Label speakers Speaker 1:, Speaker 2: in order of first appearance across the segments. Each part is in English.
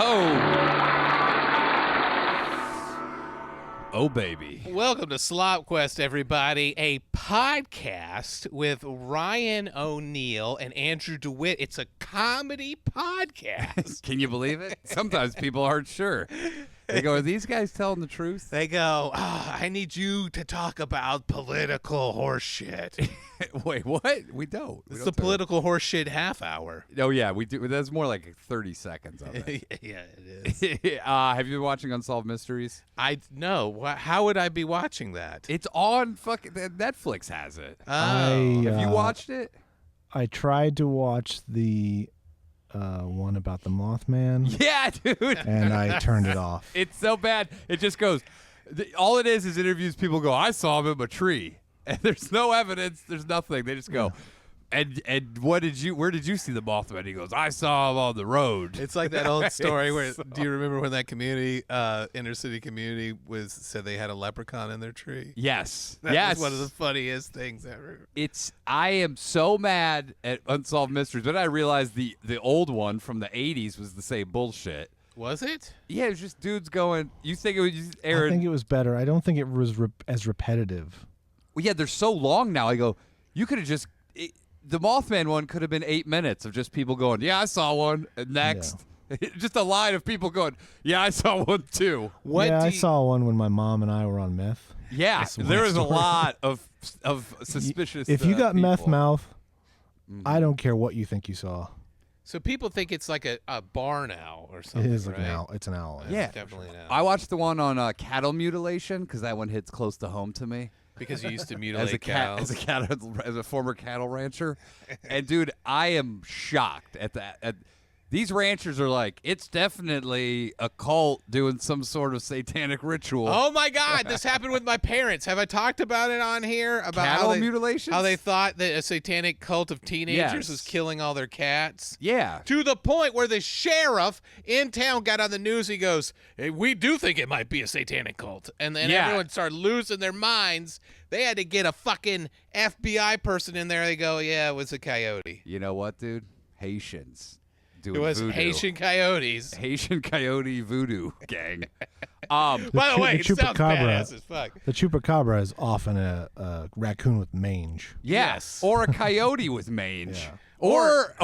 Speaker 1: Oh, baby.
Speaker 2: Welcome to Slop Quest, everybody, a podcast with Ryan O'Neal and Andrew DeWitt. It's a comedy podcast.
Speaker 1: Can you believe it? Sometimes people aren't sure. They go, are these guys telling the truth?
Speaker 2: They go, I need you to talk about political horseshit.
Speaker 1: Wait, what? We don't.
Speaker 2: It's the political horseshit half hour.
Speaker 1: Oh, yeah, we do. That's more like 30 seconds of it.
Speaker 2: Yeah, it is.
Speaker 1: Have you been watching Unsolved Mysteries?
Speaker 2: No. How would I be watching that?
Speaker 1: It's on fucking Netflix has it.
Speaker 2: Oh.
Speaker 1: Have you watched it?
Speaker 3: I tried to watch the one about the Mothman.
Speaker 1: Yeah, dude.
Speaker 3: And I turned it off.
Speaker 1: It's so bad. It just goes. All it is interviews. People go, I saw him in a tree, and there's no evidence. There's nothing. They just go, and where did you see the Mothman? He goes, I saw him on the road.
Speaker 2: It's like that old story where, do you remember when that community, inner city community, said they had a leprechaun in their tree?
Speaker 1: Yes.
Speaker 2: That was one of the funniest things ever.
Speaker 1: I am so mad at Unsolved Mysteries, but I realized the old one from the 80s was the same bullshit.
Speaker 2: Was it?
Speaker 1: Yeah, it was just dudes going, you think it was Aaron?
Speaker 3: I think it was better. I don't think it was as repetitive.
Speaker 1: Well, yeah, they're so long now. I go, you could have just... the Mothman one could have been 8 minutes of just people going, yeah, I saw one. And next. Yeah. Just a line of people going, yeah, I saw one too.
Speaker 3: I saw one when my mom and I were on meth.
Speaker 1: Yeah, there was a lot of suspicious
Speaker 3: If you got
Speaker 1: people.
Speaker 3: meth mouth, I don't care what you think you saw.
Speaker 2: So people think it's like a barn owl or something,
Speaker 3: It is like
Speaker 2: right?
Speaker 3: an owl. It's an owl.
Speaker 1: Yeah.
Speaker 2: It's definitely an owl.
Speaker 1: I watched the one on cattle mutilation because that one hits close to home to me.
Speaker 2: Because you used to mutilate cows.
Speaker 1: As a former cattle rancher, and dude, I am shocked at that. These ranchers are like, it's definitely a cult doing some sort of satanic ritual.
Speaker 2: Oh my God, this happened with my parents. Have I talked about it on here? About
Speaker 1: cattle mutilations?
Speaker 2: How they thought that a satanic cult of teenagers was killing all their cats?
Speaker 1: Yeah.
Speaker 2: To the point where the sheriff in town got on the news. He goes, hey, we do think it might be a satanic cult. And then everyone started losing their minds. They had to get a fucking FBI person in there. They go, yeah, it was a coyote.
Speaker 1: You know what, dude? Haitians.
Speaker 2: It was
Speaker 1: voodoo.
Speaker 2: Haitian coyotes.
Speaker 1: Haitian coyote voodoo gang.
Speaker 2: By the way, it sounds badass as fuck.
Speaker 3: The chupacabra is often a raccoon with mange.
Speaker 1: Yes, or a coyote with mange,
Speaker 3: Yeah.
Speaker 1: or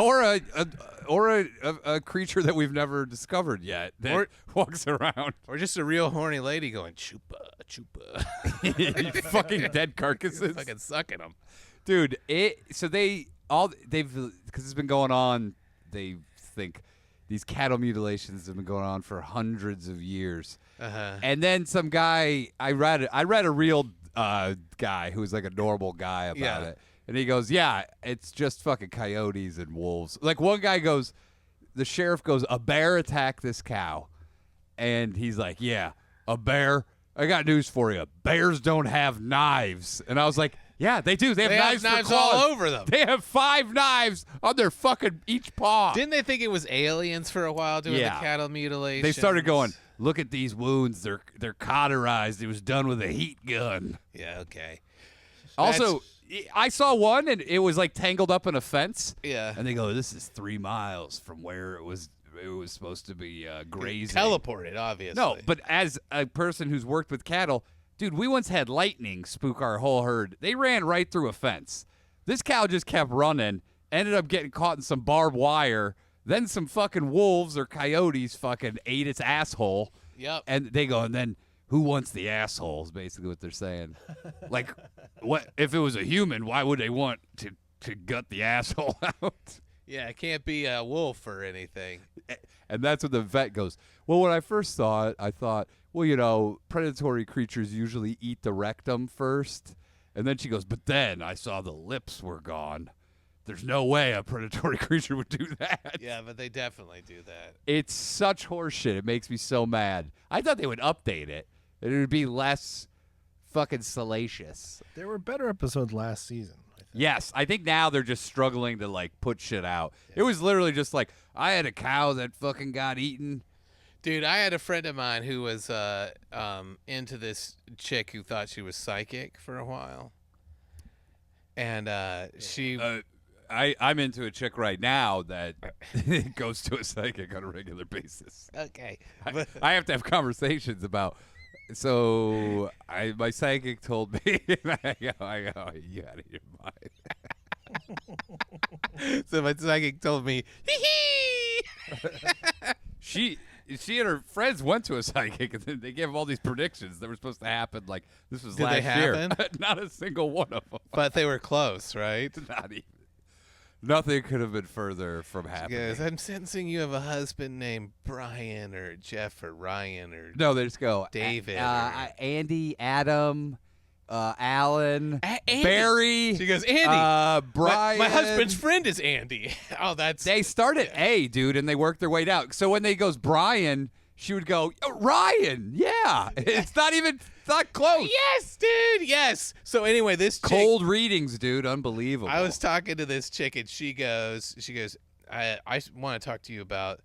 Speaker 1: a creature that we've never discovered yet that walks around,
Speaker 2: or just a real horny lady going chupa chupa.
Speaker 1: fucking dead carcasses,
Speaker 2: fucking sucking them,
Speaker 1: dude. They've because it's been going on. They think these cattle mutilations have been going on for hundreds of years. And then some guy, I read a real guy who was like a normal guy about it. And he goes, yeah, it's just fucking coyotes and wolves. Like one guy goes, the sheriff goes, a bear attacked this cow. And he's like, yeah, a bear. I got news for you. Bears don't have knives. And I was like, yeah, they do. They have knives for
Speaker 2: all
Speaker 1: claws.
Speaker 2: over them.
Speaker 1: They have 5 knives on their fucking each paw.
Speaker 2: Didn't they think it was aliens for a while doing the cattle mutilation?
Speaker 1: They started going, look at these wounds. They're cauterized. It was done with a heat gun.
Speaker 2: Yeah, okay.
Speaker 1: Also, I saw one, and it was like tangled up in a fence.
Speaker 2: Yeah.
Speaker 1: And they go, this is 3 miles from where it was supposed to be grazing.
Speaker 2: Teleported, obviously.
Speaker 1: No, but as a person who's worked with cattle, dude, we once had lightning spook our whole herd. They ran right through a fence. This cow just kept running, ended up getting caught in some barbed wire. Then some fucking wolves or coyotes fucking ate its asshole.
Speaker 2: Yep.
Speaker 1: And they go, and then who wants the asshole is basically what they're saying. Like, what if it was a human, why would they want to gut the asshole out?
Speaker 2: Yeah, it can't be a wolf or anything.
Speaker 1: And that's when the vet goes, well, when I first saw it, I thought, well, you know, predatory creatures usually eat the rectum first. And then she goes, but then I saw the lips were gone. There's no way a predatory creature would do that.
Speaker 2: Yeah, but they definitely do that.
Speaker 1: It's such horseshit. It makes me so mad. I thought they would update it. It would be less fucking salacious.
Speaker 3: There were better episodes last season.
Speaker 1: Yes, I think now they're just struggling to like put shit out. Yeah. It was literally just like, I had a cow that fucking got eaten.
Speaker 2: Dude, I had a friend of mine who was into this chick who thought she was psychic for a while. And she...
Speaker 1: I'm into a chick right now that goes to a psychic on a regular basis.
Speaker 2: Okay.
Speaker 1: I have to have conversations about. So my psychic told me, I go, you out of your mind.
Speaker 2: So my psychic told me, hee hee.
Speaker 1: She and her friends went to a psychic, and then they gave them all these predictions that were supposed to happen. Like this was
Speaker 2: Did
Speaker 1: last
Speaker 2: they happen?
Speaker 1: year. Not a single one of them.
Speaker 2: But they were close, right?
Speaker 1: Not even. Nothing could have been further from happening.
Speaker 2: Yes, I'm sensing you have a husband named Brian or Jeff or Ryan or
Speaker 1: No, they just go
Speaker 2: David.
Speaker 1: Andy, Adam, Alan,
Speaker 2: Andy.
Speaker 1: Barry.
Speaker 2: She goes, Andy.
Speaker 1: Brian.
Speaker 2: My husband's friend is Andy. Oh, that's.
Speaker 1: They start at A, dude, and they work their way down. So when they goes Brian, she would go, Ryan. Yeah, it's not close.
Speaker 2: Yes, dude. Yes. So anyway, this chick,
Speaker 1: Cold readings, dude, unbelievable.
Speaker 2: I was talking to this chick, and she goes, I want to talk to you about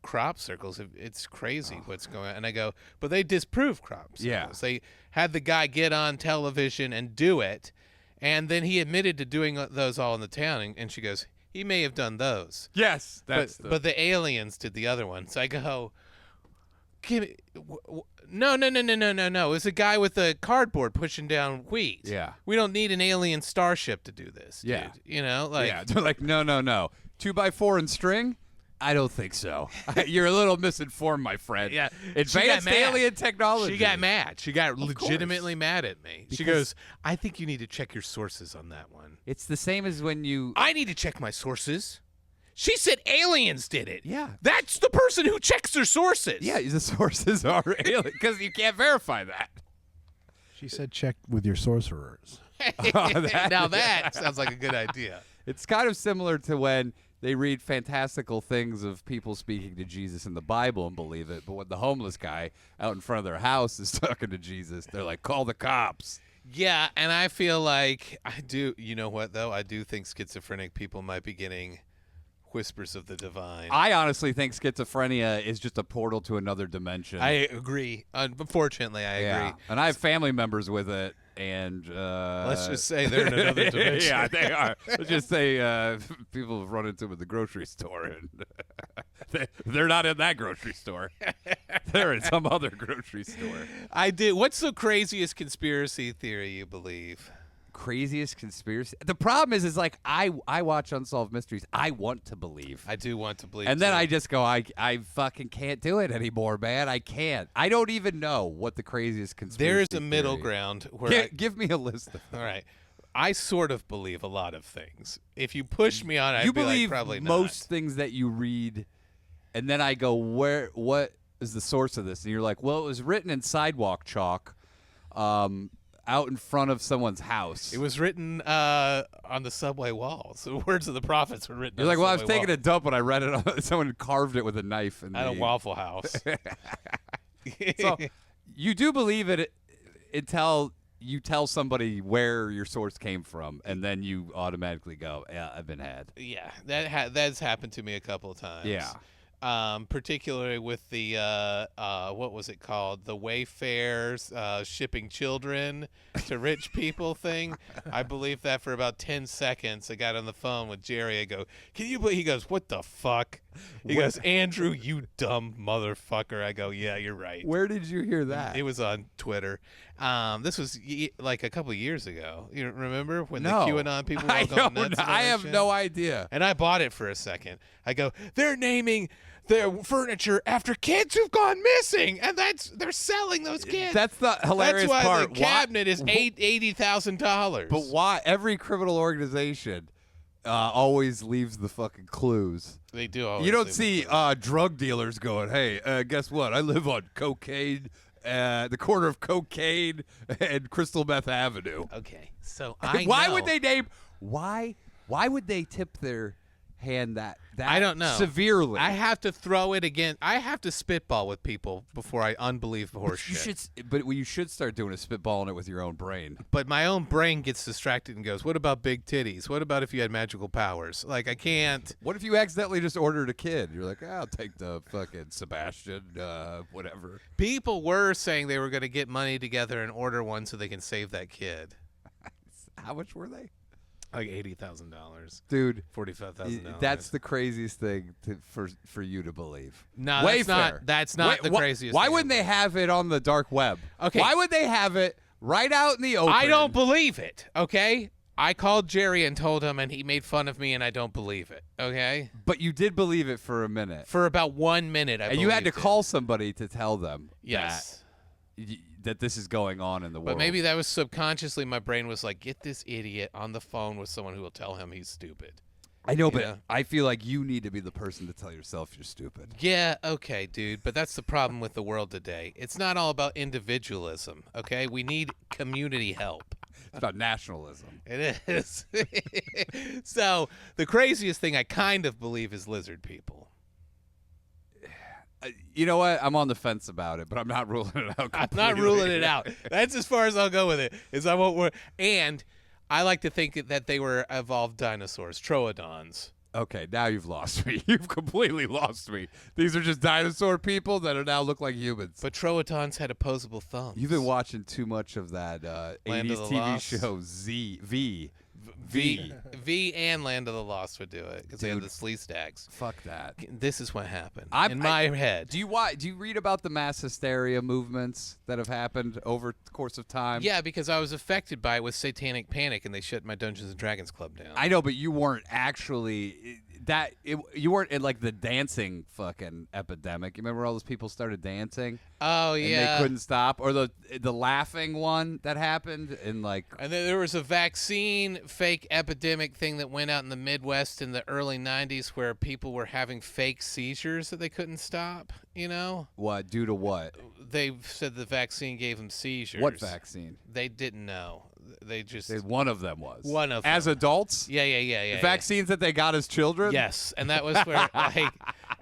Speaker 2: crop circles. It's crazy what's going on. And I go, but they disprove crop circles.
Speaker 1: Yeah.
Speaker 2: They had the guy get on television and do it, and then he admitted to doing those all in the town. And she goes, he may have done those.
Speaker 1: Yes,
Speaker 2: but the aliens did the other one. So I go, no. It was a guy with a cardboard pushing down wheat.
Speaker 1: Yeah.
Speaker 2: We don't need an alien starship to do this.
Speaker 1: Yeah.
Speaker 2: Dude. You know, like.
Speaker 1: Yeah, they're like, no. 2x4 and string? I don't think so. You're a little misinformed, my friend.
Speaker 2: Yeah.
Speaker 1: Advanced alien technology.
Speaker 2: She got mad. She got legitimately
Speaker 1: course.
Speaker 2: mad at me. She
Speaker 1: Because-
Speaker 2: goes, I think you need to check your sources on that one.
Speaker 1: It's the same as when you.
Speaker 2: I need to check my sources. She said aliens did it.
Speaker 1: Yeah.
Speaker 2: That's the person who checks their sources.
Speaker 1: Yeah, the sources are alien because you can't verify that.
Speaker 3: She said check with your sorcerers.
Speaker 2: Now that sounds like a good idea.
Speaker 1: It's kind of similar to when they read fantastical things of people speaking to Jesus in the Bible and believe it, but when the homeless guy out in front of their house is talking to Jesus, they're like, call the cops.
Speaker 2: Yeah, and I feel like you know what, though? I do think schizophrenic people might be getting whispers of the divine.
Speaker 1: I honestly think schizophrenia is just a portal to another dimension.
Speaker 2: I agree. Unfortunately, I agree.
Speaker 1: And I have family members with it, and
Speaker 2: Let's just say they're in another dimension.
Speaker 1: Yeah, they are. Let's just say people have run into them at the grocery store, and they're not in that grocery store. They're in some other grocery store.
Speaker 2: I do. What's the craziest conspiracy theory you believe?
Speaker 1: Craziest conspiracy. The problem is like I watch Unsolved Mysteries. I want to believe.
Speaker 2: I do want to believe.
Speaker 1: And then
Speaker 2: too.
Speaker 1: I just go, I fucking can't do it anymore, man. I can't. I don't even know what the craziest conspiracy
Speaker 2: There is a middle
Speaker 1: theory.
Speaker 2: ground where
Speaker 1: Give me a list of them.
Speaker 2: all right. I sort of believe a lot of things. If you push me on it,
Speaker 1: You
Speaker 2: I'd be
Speaker 1: believe
Speaker 2: like, probably
Speaker 1: most
Speaker 2: not.
Speaker 1: things that you read, and then I go, what is the source of this? And you're like, well, it was written in sidewalk chalk, out in front of someone's house.
Speaker 2: It was written on the subway walls. The words of the prophets were written.
Speaker 1: You're
Speaker 2: on
Speaker 1: like,
Speaker 2: the
Speaker 1: well, I was
Speaker 2: subway
Speaker 1: taking
Speaker 2: wall.
Speaker 1: a dump and I read it. Someone carved it with a knife
Speaker 2: at a Waffle House.
Speaker 1: So you do believe it until you tell somebody where your source came from, and then you automatically go, yeah, I've been had.
Speaker 2: Yeah, that's happened to me a couple of times.
Speaker 1: Yeah.
Speaker 2: Particularly with the what was it called? The Wayfarers shipping children to rich people thing. I believed that for about 10 seconds. I got on the phone with Jerry. I go, can you believe? He goes, what the fuck? He goes, Andrew, you dumb motherfucker. I go, yeah, you're right.
Speaker 1: Where did you hear that?
Speaker 2: It was on Twitter. This was like a couple of years ago. You remember when
Speaker 1: No.
Speaker 2: the QAnon people were all going nuts? about
Speaker 1: I
Speaker 2: that
Speaker 1: have
Speaker 2: shit?
Speaker 1: no idea.
Speaker 2: And I bought it for a second. I go, they're naming their furniture after kids who've gone missing, and they're selling those kids.
Speaker 1: That's the hilarious
Speaker 2: That's why
Speaker 1: part.
Speaker 2: the cabinet is $80,000.
Speaker 1: But why every criminal organization always leaves the fucking clues?
Speaker 2: They do. Always
Speaker 1: You don't
Speaker 2: leave
Speaker 1: see
Speaker 2: the
Speaker 1: drug dealers going, hey, guess what? I live on cocaine, the corner of Cocaine and Crystal Meth Avenue.
Speaker 2: Okay, so
Speaker 1: Why
Speaker 2: know.
Speaker 1: would they name? Why would they tip their hand that
Speaker 2: I don't know.
Speaker 1: severely?
Speaker 2: I have to throw it again. I have to spitball with people before I unbelieve horse
Speaker 1: You
Speaker 2: shit.
Speaker 1: but what you should start doing is spitballing it with your own brain.
Speaker 2: But my own brain gets distracted and goes, what about big titties? What about if you had magical powers? Like, I can't.
Speaker 1: What if you accidentally just ordered a kid? You're like, I'll take the fucking Sebastian, whatever.
Speaker 2: People were saying they were going to get money together and order one so they can save that kid.
Speaker 1: How much were they?
Speaker 2: Like $80,000,
Speaker 1: dude.
Speaker 2: $45,000.
Speaker 1: That's the craziest thing for you to believe.
Speaker 2: No,
Speaker 1: Wayfair.
Speaker 2: that's not the craziest.
Speaker 1: Why
Speaker 2: thing
Speaker 1: wouldn't they have it on the dark web?
Speaker 2: Okay.
Speaker 1: Why would they have it right out in the open?
Speaker 2: I don't believe it. Okay. I called Jerry and told him, and he made fun of me, and I don't believe it. Okay.
Speaker 1: But you did believe it for a minute.
Speaker 2: For about 1 minute,
Speaker 1: and you had to call somebody to tell them.
Speaker 2: Yes.
Speaker 1: That this is going on in the world.
Speaker 2: But maybe that was subconsciously my brain was like, get this idiot on the phone with someone who will tell him he's stupid.
Speaker 1: I know, but I feel like you need to be the person to tell yourself you're stupid.
Speaker 2: Yeah, okay, dude. But that's the problem with the world today. It's not all about individualism, okay? We need community help.
Speaker 1: It's about nationalism.
Speaker 2: It is. So the craziest thing I kind of believe is lizard people.
Speaker 1: You know what? I'm on the fence about it, but I'm not ruling it out completely.
Speaker 2: I'm not ruling it out. That's as far as I'll go with it. Is I won't. And I like to think that they were evolved dinosaurs, troodons.
Speaker 1: Okay, now you've lost me. You've completely lost me. These are just dinosaur people that are now look like humans.
Speaker 2: But troodons had opposable thumbs.
Speaker 1: You've been watching too much of that 80s TV
Speaker 2: Lost.
Speaker 1: show V
Speaker 2: and Land of the Lost would do it because they had the slee stacks.
Speaker 1: Fuck that.
Speaker 2: This is what happened in my head.
Speaker 1: Do you read about the mass hysteria movements that have happened over the course of time?
Speaker 2: Yeah, because I was affected by it with Satanic Panic, and they shut my Dungeons and Dragons club down.
Speaker 1: I know, but you weren't actually you weren't in like the dancing fucking epidemic. You remember all those people started dancing?
Speaker 2: Oh yeah,
Speaker 1: and they couldn't stop, or the laughing one that happened in like.
Speaker 2: And then there was a vaccine fake epidemic thing that went out in the Midwest in the early '90s, where people were having fake seizures that they couldn't stop. You know
Speaker 1: what? Due to what?
Speaker 2: They said the vaccine gave them seizures.
Speaker 1: What vaccine?
Speaker 2: They didn't know. They just
Speaker 1: one of them was
Speaker 2: one of
Speaker 1: as
Speaker 2: them.
Speaker 1: Adults.
Speaker 2: Yeah.
Speaker 1: Vaccines that they got as children.
Speaker 2: Yes, and that was where like,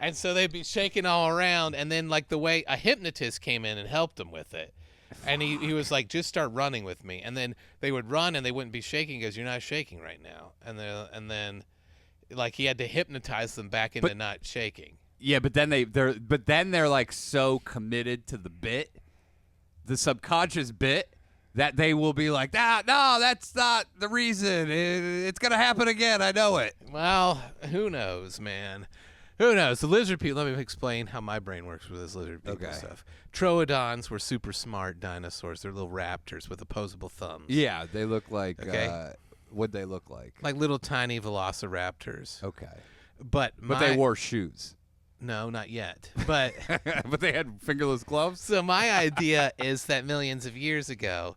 Speaker 2: and so they'd be shaking all around, and then like the way a hypnotist came in and helped them with it, and he was like, just start running with me, and then they would run and they wouldn't be shaking because you're not shaking right now, and then like he had to hypnotize them back into not shaking.
Speaker 1: Yeah, but then they're like so committed to the bit, the subconscious bit, that they will be like, no, that's not the reason. It's going to happen again. I know it.
Speaker 2: Well, who knows, man? Who knows? The lizard people, let me explain how my brain works with this lizard people stuff. Troodons were super smart dinosaurs. They're little raptors with opposable thumbs.
Speaker 1: Yeah, they look like, what'd they look like?
Speaker 2: Like little tiny velociraptors.
Speaker 1: Okay.
Speaker 2: But
Speaker 1: they wore shoes.
Speaker 2: No, not yet. But
Speaker 1: but they had fingerless gloves.
Speaker 2: So my idea is that millions of years ago,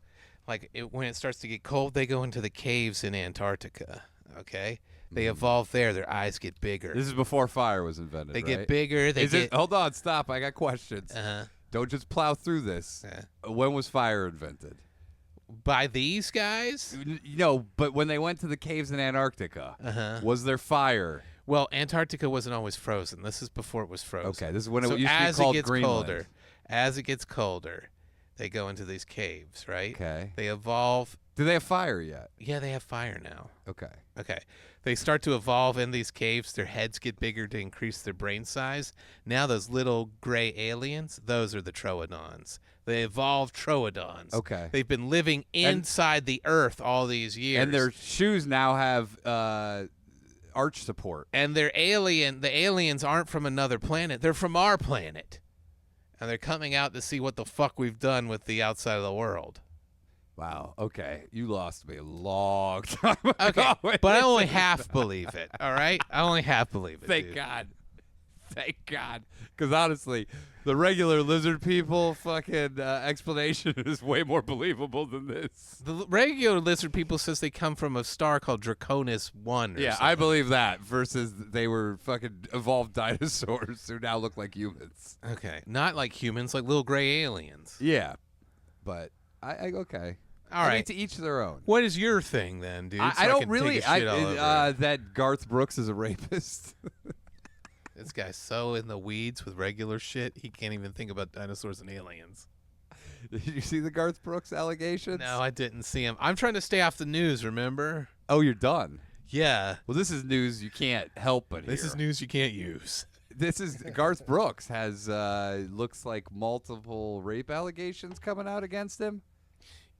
Speaker 2: like when it starts to get cold, they go into the caves in Antarctica. Okay, they evolve there. Their eyes get bigger.
Speaker 1: This is before fire was invented.
Speaker 2: They
Speaker 1: right?
Speaker 2: get bigger.
Speaker 1: Hold on, stop. I got questions. Don't just plow through this. When was fire invented?
Speaker 2: By these guys?
Speaker 1: No, but when they went to the caves in Antarctica, was there fire?
Speaker 2: Well, Antarctica wasn't always frozen. This is before it was frozen.
Speaker 1: Okay, this is when it used to be called Greenland.
Speaker 2: As it gets colder, they go into these caves, right?
Speaker 1: Okay.
Speaker 2: They evolve.
Speaker 1: Do they have fire yet?
Speaker 2: Yeah, they have fire now.
Speaker 1: Okay.
Speaker 2: They start to evolve in these caves. Their heads get bigger to increase their brain size. Now those little gray aliens, those are the troodons. They evolved troodons.
Speaker 1: Okay.
Speaker 2: They've been living inside the earth all these years.
Speaker 1: And their shoes now have arch support.
Speaker 2: And the aliens aren't from another planet. They're from our planet. And they're coming out to see what the fuck we've done with the outside of the world.
Speaker 1: Wow. Okay. You lost me a long time ago.
Speaker 2: Okay. But I only half believe it. All right? I only half believe it.
Speaker 1: Thank God. Thank God. Because honestly, the regular lizard people fucking explanation is way more believable than this.
Speaker 2: The regular lizard people says they come from a star called Draconis 1 or
Speaker 1: yeah,
Speaker 2: something.
Speaker 1: I believe that versus they were fucking evolved dinosaurs who now look like humans.
Speaker 2: Okay. Not like humans, like little gray aliens.
Speaker 1: Yeah. But I okay.
Speaker 2: All right.
Speaker 1: I mean, to each their own.
Speaker 2: What is your thing then, dude?
Speaker 1: I don't really. That Garth Brooks is a rapist.
Speaker 2: This guy's so in the weeds with regular shit, he can't even think about dinosaurs and aliens.
Speaker 1: Did you see the Garth Brooks allegations?
Speaker 2: No, I didn't see him. I'm trying to stay off the news, remember?
Speaker 1: Oh, you're done?
Speaker 2: Yeah.
Speaker 1: Well, this is news you can't help but hear.
Speaker 2: This is news you can't use.
Speaker 1: This is Garth Brooks has looks like multiple rape allegations coming out against him.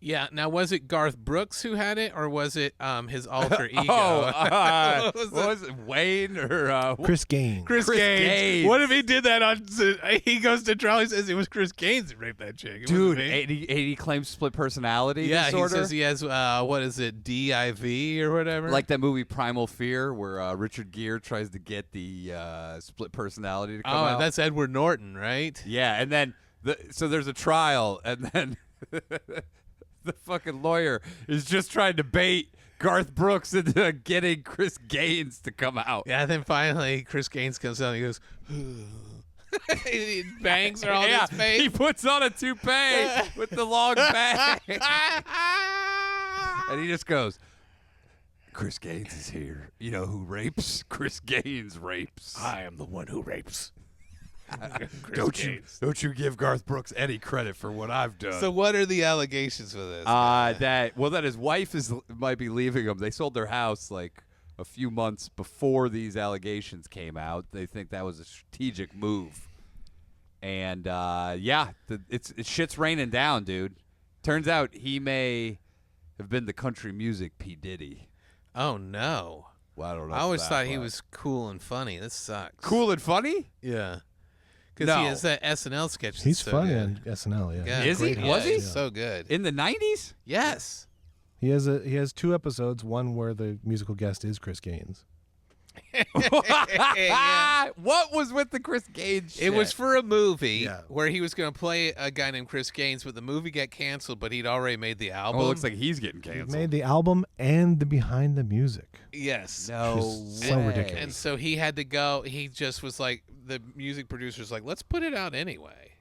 Speaker 2: Yeah. Now, was it Garth Brooks who had it, or was it his alter ego?
Speaker 1: What was it? Wayne or
Speaker 3: Chris Gaines.
Speaker 2: Chris Gaines. What if he did that on? He goes to trial. He says it was Chris Gaines that raped that chick.
Speaker 1: Dude, and he claims split personality disorder.
Speaker 2: He says he has what is it, DIV or whatever?
Speaker 1: Like that movie Primal Fear, where Richard Gere tries to get the split personality to come out.
Speaker 2: Oh, that's Edward Norton, right?
Speaker 1: Yeah, and then so there's a trial, and then the fucking lawyer is just trying to bait Garth Brooks into getting Chris Gaines to come out.
Speaker 2: Yeah, then finally Chris Gaines comes out and he goes, he bangs her on his face.
Speaker 1: He puts on a toupee with the long bang. And he just goes, Chris Gaines is here. You know who rapes? Chris Gaines rapes.
Speaker 2: I am the one who rapes.
Speaker 1: Don't you give Garth Brooks any credit for what I've done.
Speaker 2: So what are the allegations for this?
Speaker 1: That his wife might be leaving him. They sold their house like a few months before these allegations came out. They think that was a strategic move. And it's shit's raining down, dude. Turns out he may have been the country music P. Diddy.
Speaker 2: Oh no.
Speaker 1: Well, I don't know.
Speaker 2: I always thought he was cool and funny. This sucks.
Speaker 1: Cool and funny?
Speaker 2: Yeah. Because he has that SNL sketch.
Speaker 3: He's
Speaker 2: so
Speaker 3: funny
Speaker 2: good.
Speaker 3: on SNL, yeah.
Speaker 1: Is he?
Speaker 2: Yeah,
Speaker 1: Was he?
Speaker 2: he's so good.
Speaker 1: In the 90s?
Speaker 2: Yes.
Speaker 3: He has 2 episodes, one where the musical guest is Chris Gaines.
Speaker 1: What was with the Chris Gaines shit?
Speaker 2: It was for a movie where he was going to play a guy named Chris Gaines, but the movie got canceled, but he'd already made the album.
Speaker 1: Oh, it looks like he's getting
Speaker 3: He
Speaker 1: canceled.
Speaker 3: made the album and the behind the music.
Speaker 2: Yes.
Speaker 1: No
Speaker 3: So
Speaker 1: way.
Speaker 3: ridiculous.
Speaker 2: And so he had to go. He just was like, the music producer's like, let's put it out anyway.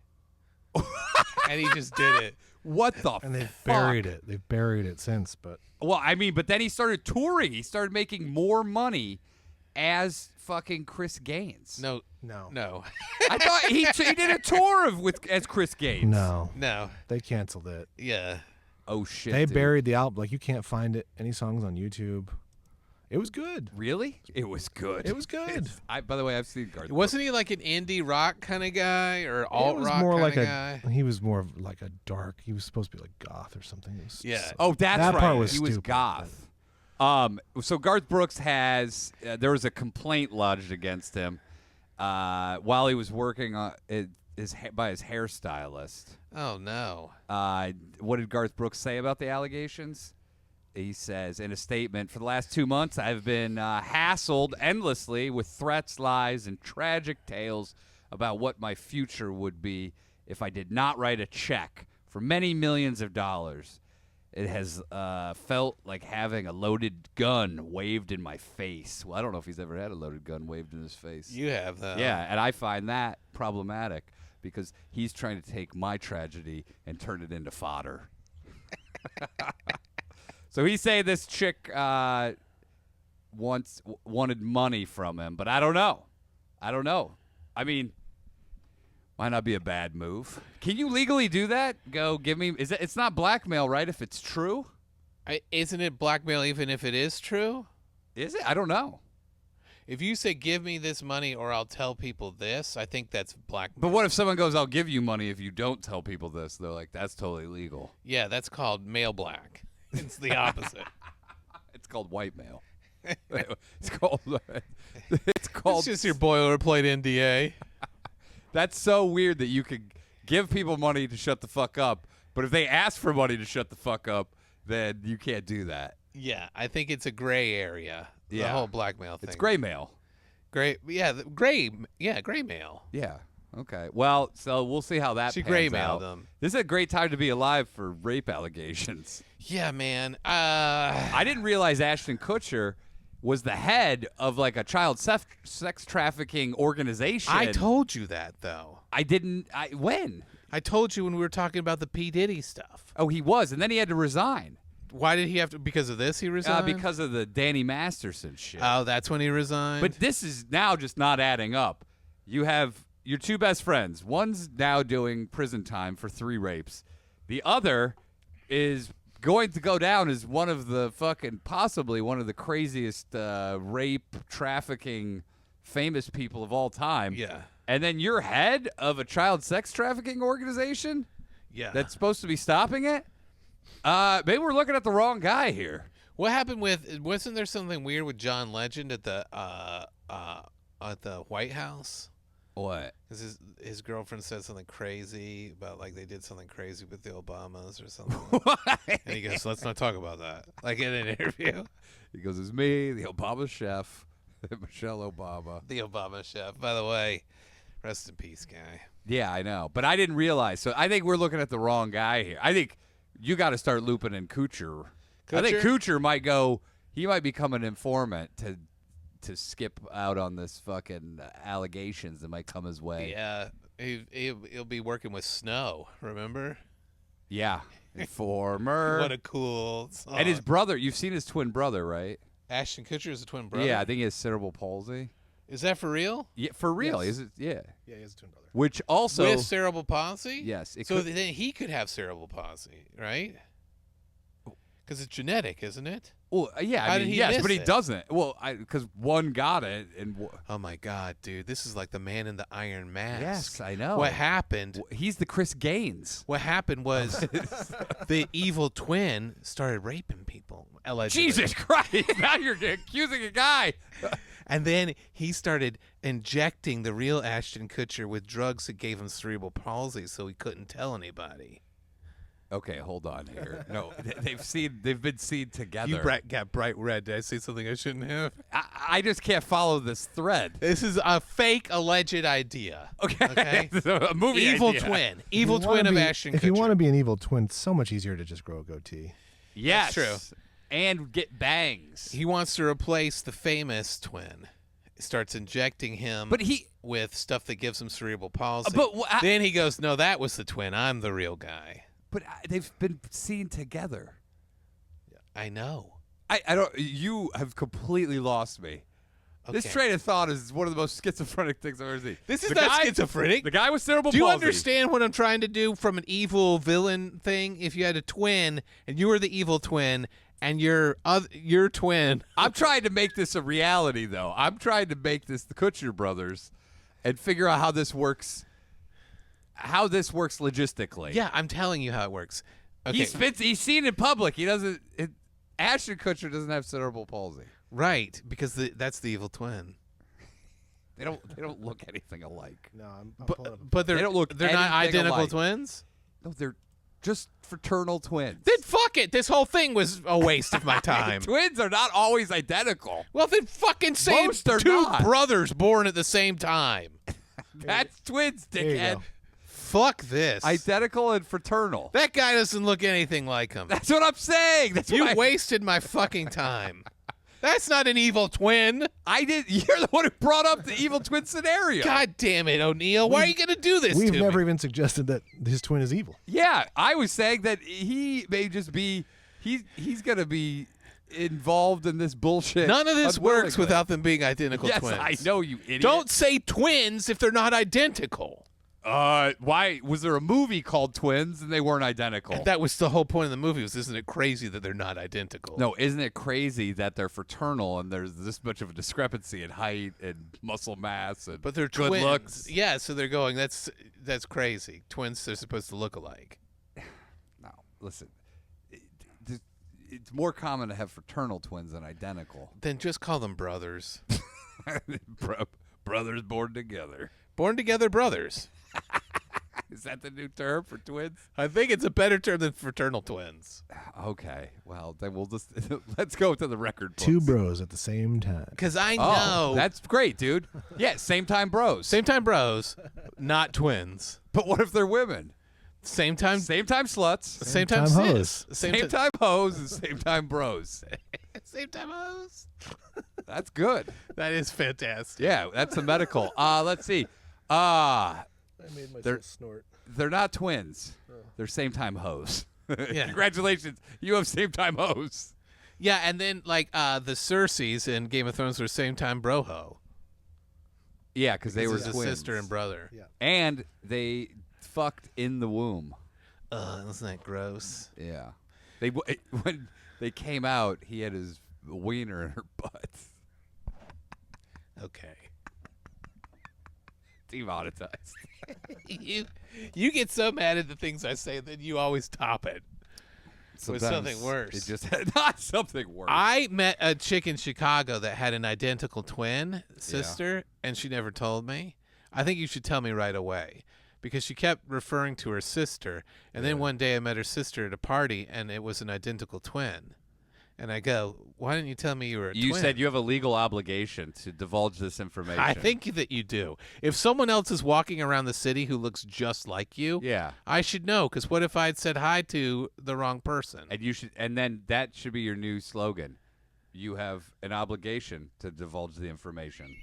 Speaker 2: And he just did it.
Speaker 1: What the
Speaker 3: And they've
Speaker 1: fuck?
Speaker 3: buried it. They've buried it since, but
Speaker 1: Well, I mean, but then he started touring. He started making more money as fucking Chris Gaines.
Speaker 2: No.
Speaker 3: no.
Speaker 1: I thought he did a tour as Chris Gaines.
Speaker 2: No.
Speaker 3: They canceled it.
Speaker 2: Yeah.
Speaker 1: Oh shit.
Speaker 3: They
Speaker 1: dude.
Speaker 3: buried the album. Like, you can't find it. Any songs on YouTube. It was good.
Speaker 1: Really? It was good.
Speaker 3: It was good.
Speaker 1: By the way, I've seen Garth.
Speaker 2: Wasn't he like an indie rock kind of guy or alt
Speaker 3: It was
Speaker 2: rock
Speaker 3: more
Speaker 2: kind
Speaker 3: like
Speaker 2: of
Speaker 3: a.
Speaker 2: guy?
Speaker 3: He was more of like a dark. He was supposed to be like goth or something. It was
Speaker 2: Yeah.
Speaker 1: Oh, that's
Speaker 3: that
Speaker 1: right.
Speaker 3: part was
Speaker 1: he was
Speaker 3: stupid,
Speaker 1: goth. So Garth Brooks has there was a complaint lodged against him while he was working on by his hairstylist.
Speaker 2: Oh no.
Speaker 1: What did Garth Brooks say about the allegations? He says in a statement, for the last 2 months, I've been hassled endlessly with threats, lies, and tragic tales about what my future would be if I did not write a check for many millions of dollars. It has felt like having a loaded gun waved in my face. Well, I don't know if he's ever had a loaded gun waved in his face.
Speaker 2: You have though.
Speaker 1: Yeah, and I find that problematic because he's trying to take my tragedy and turn it into fodder. So he say this chick wanted money from him, but I don't know. I mean, might not be a bad move. Can you legally do that? Go give me. It's not blackmail, right? If it's true,
Speaker 2: Isn't it blackmail even if it is true?
Speaker 1: is it? I don't know.
Speaker 2: If you say, give me this money or I'll tell people this, I think that's blackmail.
Speaker 1: But what if someone goes, "I'll give you money if you don't tell people this"? They're like, "That's totally legal."
Speaker 2: Yeah, that's called mail black. It's the opposite.
Speaker 1: It's called white mail. It's called. It's called.
Speaker 2: It's just your boilerplate NDA.
Speaker 1: That's so weird that you could give people money to shut the fuck up, but if they ask for money to shut the fuck up, then you can't do that.
Speaker 2: Yeah, I think it's a gray area. The
Speaker 1: Yeah.
Speaker 2: whole blackmail thing.
Speaker 1: It's gray mail.
Speaker 2: Gray. Yeah, gray. Yeah, gray mail.
Speaker 1: Yeah. Okay. Well, so we'll see how that
Speaker 2: She
Speaker 1: pans
Speaker 2: gray
Speaker 1: out.
Speaker 2: mailed them.
Speaker 1: This is a great time to be alive for rape allegations.
Speaker 2: Yeah, man.
Speaker 1: I didn't realize Ashton Kutcher was the head of like a child sex trafficking organization.
Speaker 2: I told you that though.
Speaker 1: I didn't. When?
Speaker 2: I told you when we were talking about the P. Diddy stuff.
Speaker 1: Oh, he was, and then he had to resign.
Speaker 2: Why did he have to? Because of this, he resigned.
Speaker 1: Because of the Danny Masterson shit.
Speaker 2: Oh, that's when he resigned.
Speaker 1: But this is now just not adding up. You have your 2 best friends. One's now doing prison time for 3 rapes. The other is going to go down as one of the possibly one of the craziest rape trafficking famous people of all time.
Speaker 2: Yeah.
Speaker 1: And then you're head of a child sex trafficking organization
Speaker 2: yeah,
Speaker 1: that's supposed to be stopping it? Maybe we're looking at the wrong guy here.
Speaker 2: What happened with? Wasn't there something weird with John Legend at the White House?
Speaker 1: What?
Speaker 2: Because his girlfriend said something crazy about like they did something crazy with the Obamas or something. And he goes, "Let's not talk about that." Like in an interview,
Speaker 1: He goes, "It's me, the Obama chef, Michelle Obama."
Speaker 2: the Obama chef. By the way, rest in peace, guy.
Speaker 1: Yeah, I know, but I didn't realize. So I think we're looking at the wrong guy here. I think you got to start looping in Kuchar. I think Kuchar might go. He might become an informant to skip out on this fucking allegations that might come his way.
Speaker 2: Yeah, he'll be working with Snow. Remember?
Speaker 1: Yeah, informer.
Speaker 2: What a cool song.
Speaker 1: And his brother. You've seen his twin brother, right?
Speaker 2: Ashton Kutcher is a twin brother.
Speaker 1: Yeah, I think he has cerebral palsy.
Speaker 2: Is that for real?
Speaker 1: Yeah, for real.
Speaker 3: Yes.
Speaker 1: Is it? Yeah.
Speaker 3: Yeah, he has a twin brother.
Speaker 1: Which also
Speaker 2: With cerebral palsy?
Speaker 1: yes. It
Speaker 2: So
Speaker 1: could,
Speaker 2: then he could have cerebral palsy, right? Because it's genetic, isn't it?
Speaker 1: well, yeah.
Speaker 2: How
Speaker 1: I
Speaker 2: did
Speaker 1: mean,
Speaker 2: he
Speaker 1: yes,
Speaker 2: miss
Speaker 1: but he
Speaker 2: it?
Speaker 1: doesn't. Well, because one got it, and
Speaker 2: Oh my God, dude! This is like the Man in the Iron Mask.
Speaker 1: yes, I know.
Speaker 2: What happened?
Speaker 1: He's the Chris Gaines.
Speaker 2: What happened was the evil twin started raping people, allegedly.
Speaker 1: Jesus Christ! Now you're accusing a guy.
Speaker 2: And then he started injecting the real Ashton Kutcher with drugs that gave him cerebral palsy, so he couldn't tell anybody.
Speaker 1: Okay, hold on here. No, they've been seen together.
Speaker 2: You got bright red. Did I say something I shouldn't have?
Speaker 1: I just can't follow this thread.
Speaker 2: This is a fake alleged idea.
Speaker 1: Okay, a movie
Speaker 2: Evil
Speaker 1: idea.
Speaker 2: twin. Evil twin of Ashton Kutcher.
Speaker 3: If you want to be an evil twin, it's so much easier to just grow a goatee.
Speaker 1: Yes,
Speaker 2: That's true.
Speaker 1: And get bangs.
Speaker 2: He wants to replace the famous twin. He starts injecting him
Speaker 1: But he-
Speaker 2: with stuff that gives him cerebral palsy.
Speaker 1: But
Speaker 2: then he goes, "No, that was the twin. I'm the real guy."
Speaker 1: But they've been seen together.
Speaker 2: I know.
Speaker 1: I don't. You have completely lost me. This
Speaker 2: Okay.
Speaker 1: train of thought is one of the most schizophrenic things I've ever seen.
Speaker 2: This is
Speaker 1: The
Speaker 2: not
Speaker 1: guy-
Speaker 2: schizophrenic.
Speaker 1: The guy with cerebral
Speaker 2: Do you
Speaker 1: palsy.
Speaker 2: understand what I'm trying to do from an evil villain thing? If you had a twin and you were the evil twin and your twin,
Speaker 1: I'm trying to make this a reality, though. I'm trying to make this the Kutcher brothers, and figure out how this works. How this works logistically.
Speaker 2: yeah, I'm telling you how it works. Okay,
Speaker 1: He's seen in public. He doesn't. Ashton Kutcher doesn't have cerebral palsy.
Speaker 2: right, because that's the evil twin.
Speaker 1: They don't look anything alike.
Speaker 3: No, I'm pulling up.
Speaker 2: But
Speaker 1: They don't look
Speaker 2: they're not
Speaker 1: anything
Speaker 2: identical
Speaker 1: alike.
Speaker 2: twins.
Speaker 1: No, they're just fraternal twins.
Speaker 2: Then fuck it. This whole thing was a waste of my time.
Speaker 1: Twins are not always identical.
Speaker 2: Well, then fucking say
Speaker 1: Most are
Speaker 2: two
Speaker 1: not.
Speaker 2: brothers born at the same time.
Speaker 1: That's twins,
Speaker 3: There you
Speaker 1: dickhead.
Speaker 3: go.
Speaker 2: Fuck this.
Speaker 1: Identical and fraternal.
Speaker 2: That guy doesn't look anything like him.
Speaker 1: That's what I'm saying. That's
Speaker 2: You
Speaker 1: what
Speaker 2: wasted my fucking time. That's not an evil twin.
Speaker 1: I did. You're the one who brought up the evil twin scenario.
Speaker 2: God damn it, O'Neill. Why are you going to do this
Speaker 3: We've
Speaker 2: to
Speaker 3: never
Speaker 2: me?
Speaker 3: even suggested that his twin is evil.
Speaker 1: Yeah, I was saying that he may just be. He's gonna be involved in this bullshit.
Speaker 2: None of this works
Speaker 1: unwillingly.
Speaker 2: without them being identical
Speaker 1: Yes,
Speaker 2: twins.
Speaker 1: I know, you idiot.
Speaker 2: Don't say twins if they're not identical.
Speaker 1: Why was there a movie called Twins and they weren't identical?
Speaker 2: And that was the whole point of the movie. Was isn't it crazy that they're not identical?
Speaker 1: No, isn't it crazy that they're fraternal and there's this much of a discrepancy in height and muscle mass and
Speaker 2: But they're
Speaker 1: good
Speaker 2: twins.
Speaker 1: looks?
Speaker 2: Yeah, so they're going. That's crazy. Twins are supposed to look alike.
Speaker 1: No, listen. It's more common to have fraternal twins than identical.
Speaker 2: Then just call them brothers.
Speaker 1: Brothers born together.
Speaker 2: Born together brothers.
Speaker 1: Is that the new term for twins?
Speaker 2: I think it's a better term than fraternal twins.
Speaker 1: Okay, well then we'll just let's go to the record books.
Speaker 3: Two bros at the same time.
Speaker 2: Because I
Speaker 1: Oh,
Speaker 2: know
Speaker 1: that's great, dude. Yeah, same time bros.
Speaker 2: same time bros, not twins.
Speaker 1: But what if they're women?
Speaker 2: Same time,
Speaker 1: Same time sluts.
Speaker 2: same time
Speaker 3: time
Speaker 2: sis.
Speaker 3: hoes.
Speaker 1: Same time hoes and same time bros.
Speaker 2: Same time hoes.
Speaker 1: That's good.
Speaker 2: That is fantastic.
Speaker 1: Yeah, that's a medical. Let's see.
Speaker 3: I made myself
Speaker 1: They're-
Speaker 3: snort.
Speaker 1: They're not twins. They're same time hoes.
Speaker 2: Yeah.
Speaker 1: Congratulations, you have same time hoes.
Speaker 2: Yeah, and then like the Cerseis in Game of Thrones were same time broho.
Speaker 1: Yeah, because they were
Speaker 2: This is
Speaker 1: twins.
Speaker 2: a sister and brother.
Speaker 3: Yeah.
Speaker 1: And they fucked in the womb.
Speaker 2: Isn't that gross?
Speaker 1: Yeah. When they came out, he had his wiener in her butt.
Speaker 2: Okay.
Speaker 1: Demonetized.
Speaker 2: you get so mad at the things I say that you always top it.
Speaker 1: sometimes
Speaker 2: something worse.
Speaker 1: It just not something worse.
Speaker 2: I met a chick in Chicago that had an identical twin sister, and she never told me. I think you should tell me right away, because she kept referring to her sister, and then one day I met her sister at a party, and it was an identical twin. And I go, why didn't you tell me you were a twin?
Speaker 1: You said you have a legal obligation to divulge this information.
Speaker 2: I think that you do. If someone else is walking around the city who looks just like you, I should know, because what if I had said hi to the wrong person?
Speaker 1: And you should, and then that should be your new slogan. You have an obligation to divulge the information.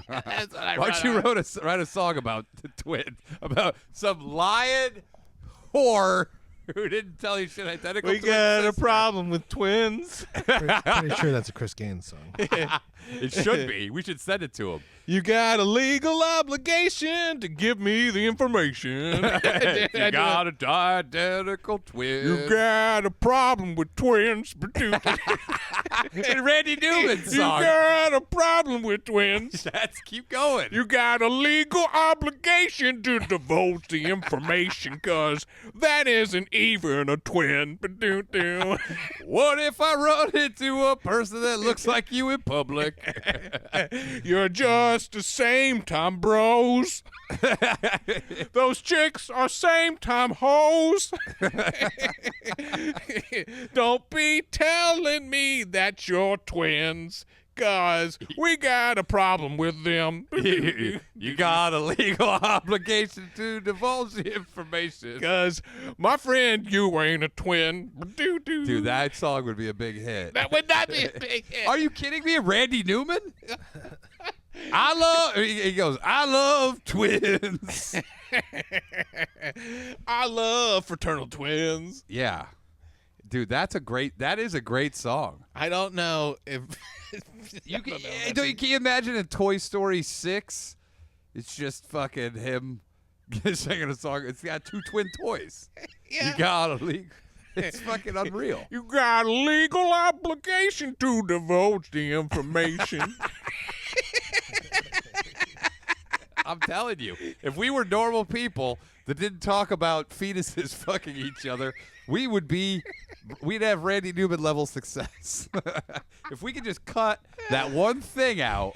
Speaker 2: That's what I
Speaker 1: Why don't you write a song about the twin, about some lying whore who didn't tell you shit identical
Speaker 2: We
Speaker 1: to
Speaker 2: got
Speaker 1: his
Speaker 2: a
Speaker 1: sister.
Speaker 2: problem with twins.
Speaker 3: Pretty sure that's a Chris Gaines song.
Speaker 1: It should be. We should send it to him.
Speaker 2: You got a legal obligation to give me the information.
Speaker 1: You got an identical twin.
Speaker 2: You got a problem with twins.
Speaker 1: And Randy Newman
Speaker 2: You
Speaker 1: song.
Speaker 2: got a problem with twins.
Speaker 1: Let's keep going.
Speaker 2: You got a legal obligation to divulge the information, because that isn't even a twin.
Speaker 1: What if I run into a person that looks like you in public?
Speaker 2: You're just the same time bros. Those chicks are same time hoes. Don't be telling me that you're twins, 'cause we got a problem with them.
Speaker 1: You got a legal obligation to divulge the information.
Speaker 2: 'Cause my friend, you ain't a twin.
Speaker 1: Dude, that song would be a big hit.
Speaker 2: That would not be a big hit.
Speaker 1: Are you kidding me? Randy Newman? He goes, I love twins.
Speaker 2: I love fraternal twins.
Speaker 1: Yeah. Dude, that is a great song.
Speaker 2: I don't know if
Speaker 1: You can you imagine in Toy Story 6? It's just fucking him singing a song. It's got two twin toys.
Speaker 2: Yeah.
Speaker 1: You got a legal. It's fucking unreal.
Speaker 2: You got a legal obligation to divulge the information.
Speaker 1: I'm telling you, if we were normal people that didn't talk about fetuses fucking each other, we'd have Randy Newman level success. If we could just cut that one thing out.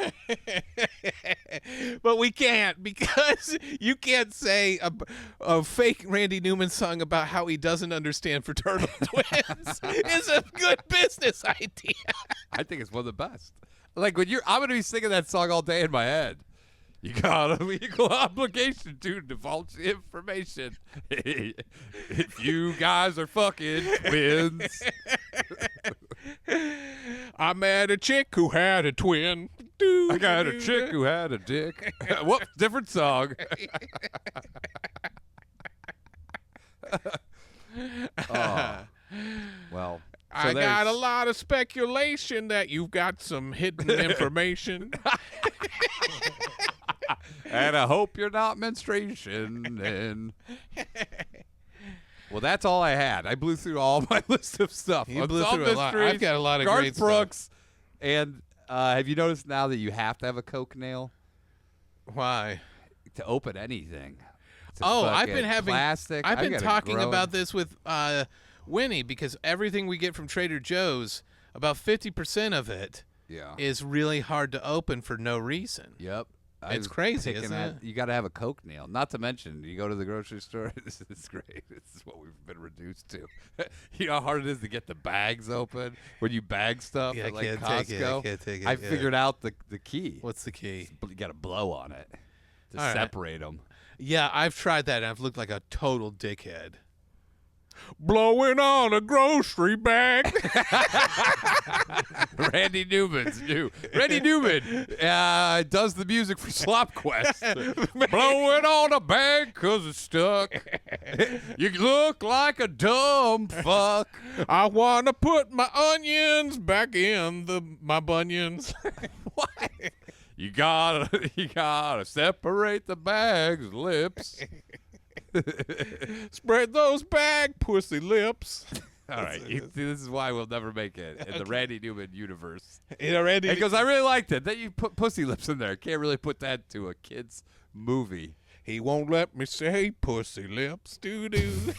Speaker 2: But we can't, because you can't say a fake Randy Newman song about how he doesn't understand fraternal twins is a good business idea.
Speaker 1: I think it's one of the best. Like I'm gonna be singing that song all day in my head. You got a legal obligation to divulge the information. If you guys are fucking twins.
Speaker 2: I met a chick who had a twin.
Speaker 1: I got a chick who had a dick. Whoops, different song. Well. So
Speaker 2: I got a lot of speculation that you've got some hidden information.
Speaker 1: And I hope you're not menstruation. Well, that's all I had. I blew through all my list of stuff.
Speaker 2: You blew through a lot. I've got a lot of
Speaker 1: Garth
Speaker 2: great
Speaker 1: Brooks.
Speaker 2: stuff.
Speaker 1: And have you noticed now that you have to have a Coke nail
Speaker 2: Why?
Speaker 1: to open anything?
Speaker 2: Oh, I've been having
Speaker 1: plastic.
Speaker 2: I've been
Speaker 1: got a
Speaker 2: talking
Speaker 1: grown-
Speaker 2: about this with Winnie, because everything we get from Trader Joe's, about 50% of it
Speaker 1: Yeah.
Speaker 2: is really hard to open for no reason.
Speaker 1: Yep. I
Speaker 2: It's
Speaker 1: was
Speaker 2: crazy,
Speaker 1: picking
Speaker 2: isn't
Speaker 1: at-
Speaker 2: it?
Speaker 1: You got to have a Coke nail. Not to mention, you go to the grocery store. This is great. This is what we've been reduced to. You know how hard it is to get the bags open when you bag stuff
Speaker 2: Yeah,
Speaker 1: at
Speaker 2: I
Speaker 1: like
Speaker 2: can't
Speaker 1: Costco.
Speaker 2: take it. I can't take it,
Speaker 1: I
Speaker 2: yeah.
Speaker 1: figured out the key.
Speaker 2: What's the key?
Speaker 1: You got to blow on it to
Speaker 2: All right.
Speaker 1: separate them.
Speaker 2: Yeah, I've tried that, and I've looked like a total dickhead. Blowing on a grocery bag.
Speaker 1: Randy Newman's new. Randy Newman does the music for Slop Quest. Blowing on a bag 'cause it's stuck. You look like a dumb fuck.
Speaker 2: I want to put my onions back in my bunions.
Speaker 1: What? You gotta separate the bag's lips.
Speaker 2: Spread those bag pussy lips.
Speaker 1: All right, this is why we'll never make it in the Randy Newman universe.
Speaker 2: Already.
Speaker 1: Because I really liked it. That you put pussy lips in there. Can't really put that to a kid's movie.
Speaker 2: He won't let me say pussy lips. Doo doo.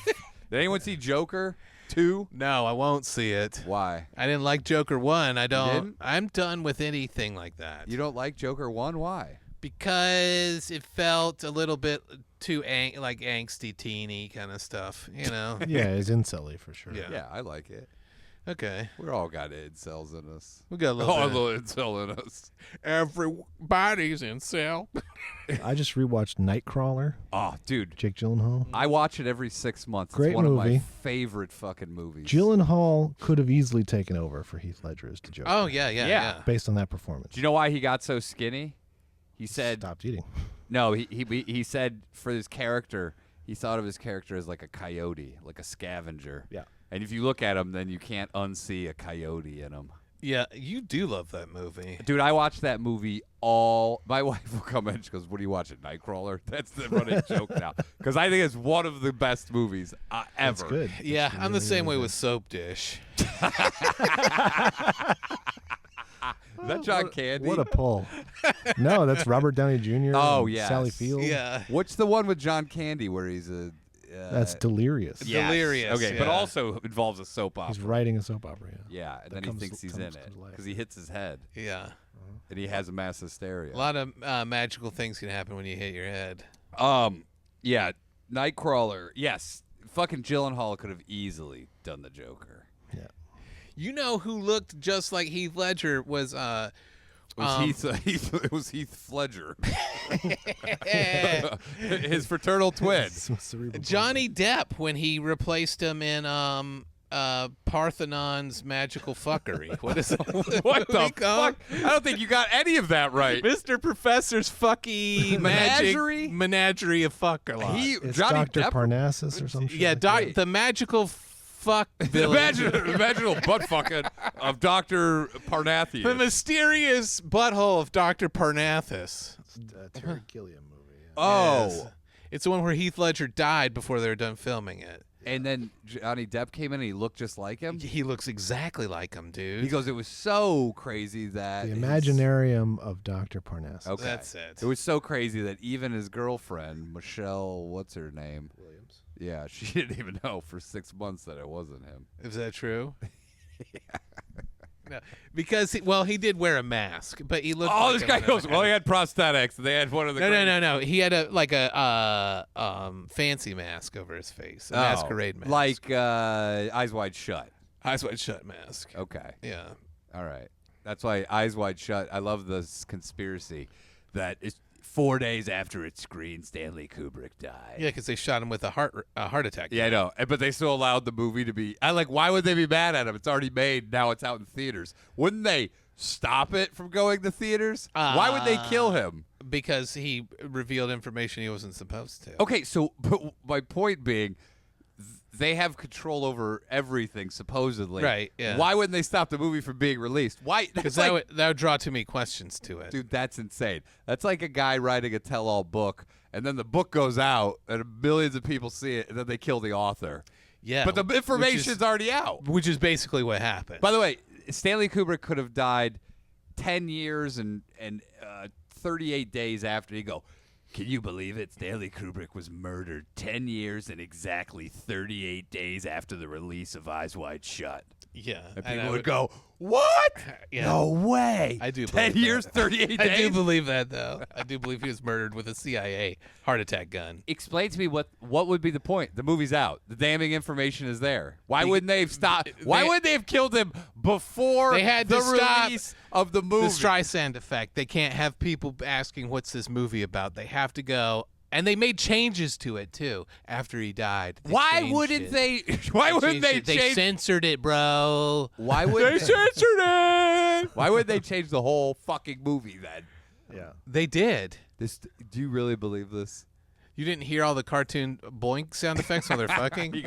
Speaker 1: Did anyone see Joker 2?
Speaker 2: No, I won't see it.
Speaker 1: Why?
Speaker 2: I didn't like Joker 1. I don't.
Speaker 1: didn't?
Speaker 2: I'm done with anything like that.
Speaker 1: You don't like Joker 1? Why?
Speaker 2: Because it felt a little bit too like angsty, teeny kind of stuff, you know?
Speaker 3: Yeah, it's incelly for sure.
Speaker 2: Yeah.
Speaker 1: Yeah, I like it.
Speaker 2: Okay.
Speaker 1: We're all got incels in us.
Speaker 2: We got a little bit.
Speaker 1: little incel in us.
Speaker 2: Everybody's in cell.
Speaker 3: I just rewatched Nightcrawler.
Speaker 1: Oh, dude.
Speaker 3: Jake Gyllenhaal.
Speaker 1: I watch it every 6 months.
Speaker 3: Great
Speaker 1: it's one
Speaker 3: movie.
Speaker 1: of my favorite fucking movies.
Speaker 3: Gyllenhaal could have easily taken over for Heath Ledger as the Joker.
Speaker 2: Oh, yeah.
Speaker 3: Based on that performance.
Speaker 1: Do you know why he got so skinny? He said
Speaker 3: Stopped eating.
Speaker 1: no. He said for his character, he thought of his character as like a coyote, like a scavenger.
Speaker 3: Yeah.
Speaker 1: And if you look at him, then you can't unsee a coyote in him.
Speaker 2: Yeah, you do love that movie.
Speaker 1: Dude, I watched that movie all. My wife will come in. She goes, "What are you watching, Nightcrawler?" That's the running joke now, because I think it's one of the best movies ever.
Speaker 3: That's good.
Speaker 2: Yeah,
Speaker 3: That's
Speaker 2: I'm the
Speaker 3: really,
Speaker 2: same way
Speaker 3: really
Speaker 2: with Soap Dish.
Speaker 1: Is that John Candy?
Speaker 3: What a pull. No, that's Robert Downey Jr.
Speaker 1: Oh,
Speaker 3: and
Speaker 1: yes.
Speaker 3: Sally Field.
Speaker 2: Yeah.
Speaker 1: What's the one with John Candy where he's a?
Speaker 3: That's Delirious.
Speaker 2: Yeah. Delirious,
Speaker 1: Okay, but
Speaker 2: yeah.
Speaker 1: also involves a soap opera.
Speaker 3: He's writing a soap opera.
Speaker 1: Yeah, and
Speaker 3: That
Speaker 1: then he
Speaker 3: comes-
Speaker 1: thinks he's in
Speaker 3: comes
Speaker 1: it
Speaker 3: to life.
Speaker 1: because he hits his head
Speaker 2: Yeah.
Speaker 1: and he has a mass hysteria.
Speaker 2: A lot of magical things can happen when you hit your head.
Speaker 1: Yeah, Nightcrawler. Yes, fucking Gyllenhaal could have easily done the Joker.
Speaker 3: Yeah.
Speaker 2: You know who looked just like Heath Ledger was
Speaker 1: It was Heath Ledger, his fraternal twin.
Speaker 3: Cerebral
Speaker 2: Johnny Depp when he replaced him in Parthenon's Magical Fuckery. What is
Speaker 1: What the
Speaker 2: called?
Speaker 1: fuck? I don't think you got any of that right.
Speaker 2: Mr. Professor's fucky magic
Speaker 1: Menagerie?
Speaker 2: menagerie of fuck a lot.
Speaker 3: It's
Speaker 1: Johnny
Speaker 3: Dr.
Speaker 1: Depp.
Speaker 3: Parnassus or something.
Speaker 2: Yeah, the magical fuck villain.
Speaker 1: Imagine butt fucking of Dr. Parnathius.
Speaker 2: The mysterious butthole of Dr. Parnassus.
Speaker 3: Terry Gilliam movie. Yeah.
Speaker 1: Oh.
Speaker 2: Yes. It's the one where Heath Ledger died before they were done filming it.
Speaker 1: And then Johnny Depp came in and he looked just like him.
Speaker 2: He looks exactly like him, dude.
Speaker 1: He goes, it was so crazy that
Speaker 3: The Imaginarium of Dr. Parnassus.
Speaker 1: Okay.
Speaker 2: That's it.
Speaker 1: It was so crazy that even his girlfriend, Michelle, what's her name?
Speaker 3: Williams.
Speaker 1: Yeah, she didn't even know for 6 months that it wasn't him.
Speaker 2: Is that true? No, because he did wear a mask, but he looked.
Speaker 1: Oh,
Speaker 2: like
Speaker 1: this
Speaker 2: him
Speaker 1: guy
Speaker 2: in a
Speaker 1: goes,
Speaker 2: mask.
Speaker 1: well, he had prosthetics. They had one of the
Speaker 2: No. He had a fancy mask over his face, a masquerade mask,
Speaker 1: Like Eyes Wide Shut.
Speaker 2: Eyes Wide Shut mask.
Speaker 1: Okay.
Speaker 2: Yeah.
Speaker 1: All right. That's why Eyes Wide Shut, I love this conspiracy that it's 4 days after it screened, Stanley Kubrick died.
Speaker 2: Yeah, because they shot him with a heart attack.
Speaker 1: Yeah, I know. But they still allowed the movie to be. Why would they be mad at him? It's already made. Now it's out in theaters. Wouldn't they stop it from going to theaters? Why would they kill him?
Speaker 2: Because he revealed information he wasn't supposed to.
Speaker 1: Okay, so but my point being, they have control over everything, supposedly.
Speaker 2: Right, yeah.
Speaker 1: Why wouldn't they stop the movie from being released? Why?
Speaker 2: Because
Speaker 1: That's
Speaker 2: that would draw too many questions to it.
Speaker 1: Dude, that's insane. That's like a guy writing a tell-all book, and then the book goes out, and millions of people see it, and then they kill the author.
Speaker 2: Yeah.
Speaker 1: But the information's already out.
Speaker 2: Which is basically what happened.
Speaker 1: By the way, Stanley Kubrick could have died 10 years and 38 days after. You go, can you believe it? Stanley Kubrick was murdered 10 years and exactly 38 days after the release of Eyes Wide Shut.
Speaker 2: Yeah.
Speaker 1: And
Speaker 2: I
Speaker 1: people would go, what?
Speaker 2: Yeah.
Speaker 1: No way.
Speaker 2: I do
Speaker 1: 10
Speaker 2: believe
Speaker 1: years,
Speaker 2: that.
Speaker 1: 38 days?
Speaker 2: I do believe that, though. I do believe he was murdered with a CIA heart attack gun.
Speaker 1: Explain to me what would be the point? The movie's out. The damning information is there. Why wouldn't they have stopped? Why wouldn't they have killed him before
Speaker 2: They had
Speaker 1: the
Speaker 2: to stop
Speaker 1: release of the movie?
Speaker 2: The Streisand effect. They can't have people asking, what's this movie about? They have to go. And they made changes to it, too, after he died.
Speaker 1: Why
Speaker 2: changed
Speaker 1: wouldn't
Speaker 2: it.
Speaker 1: they? Why wouldn't they
Speaker 2: They
Speaker 1: change?
Speaker 2: censored it, bro.
Speaker 1: Why would they censored it? Why would they change the whole fucking movie then?
Speaker 3: Yeah.
Speaker 2: They did.
Speaker 1: Do you really believe this?
Speaker 2: You didn't hear all the cartoon boink sound effects while they're fucking?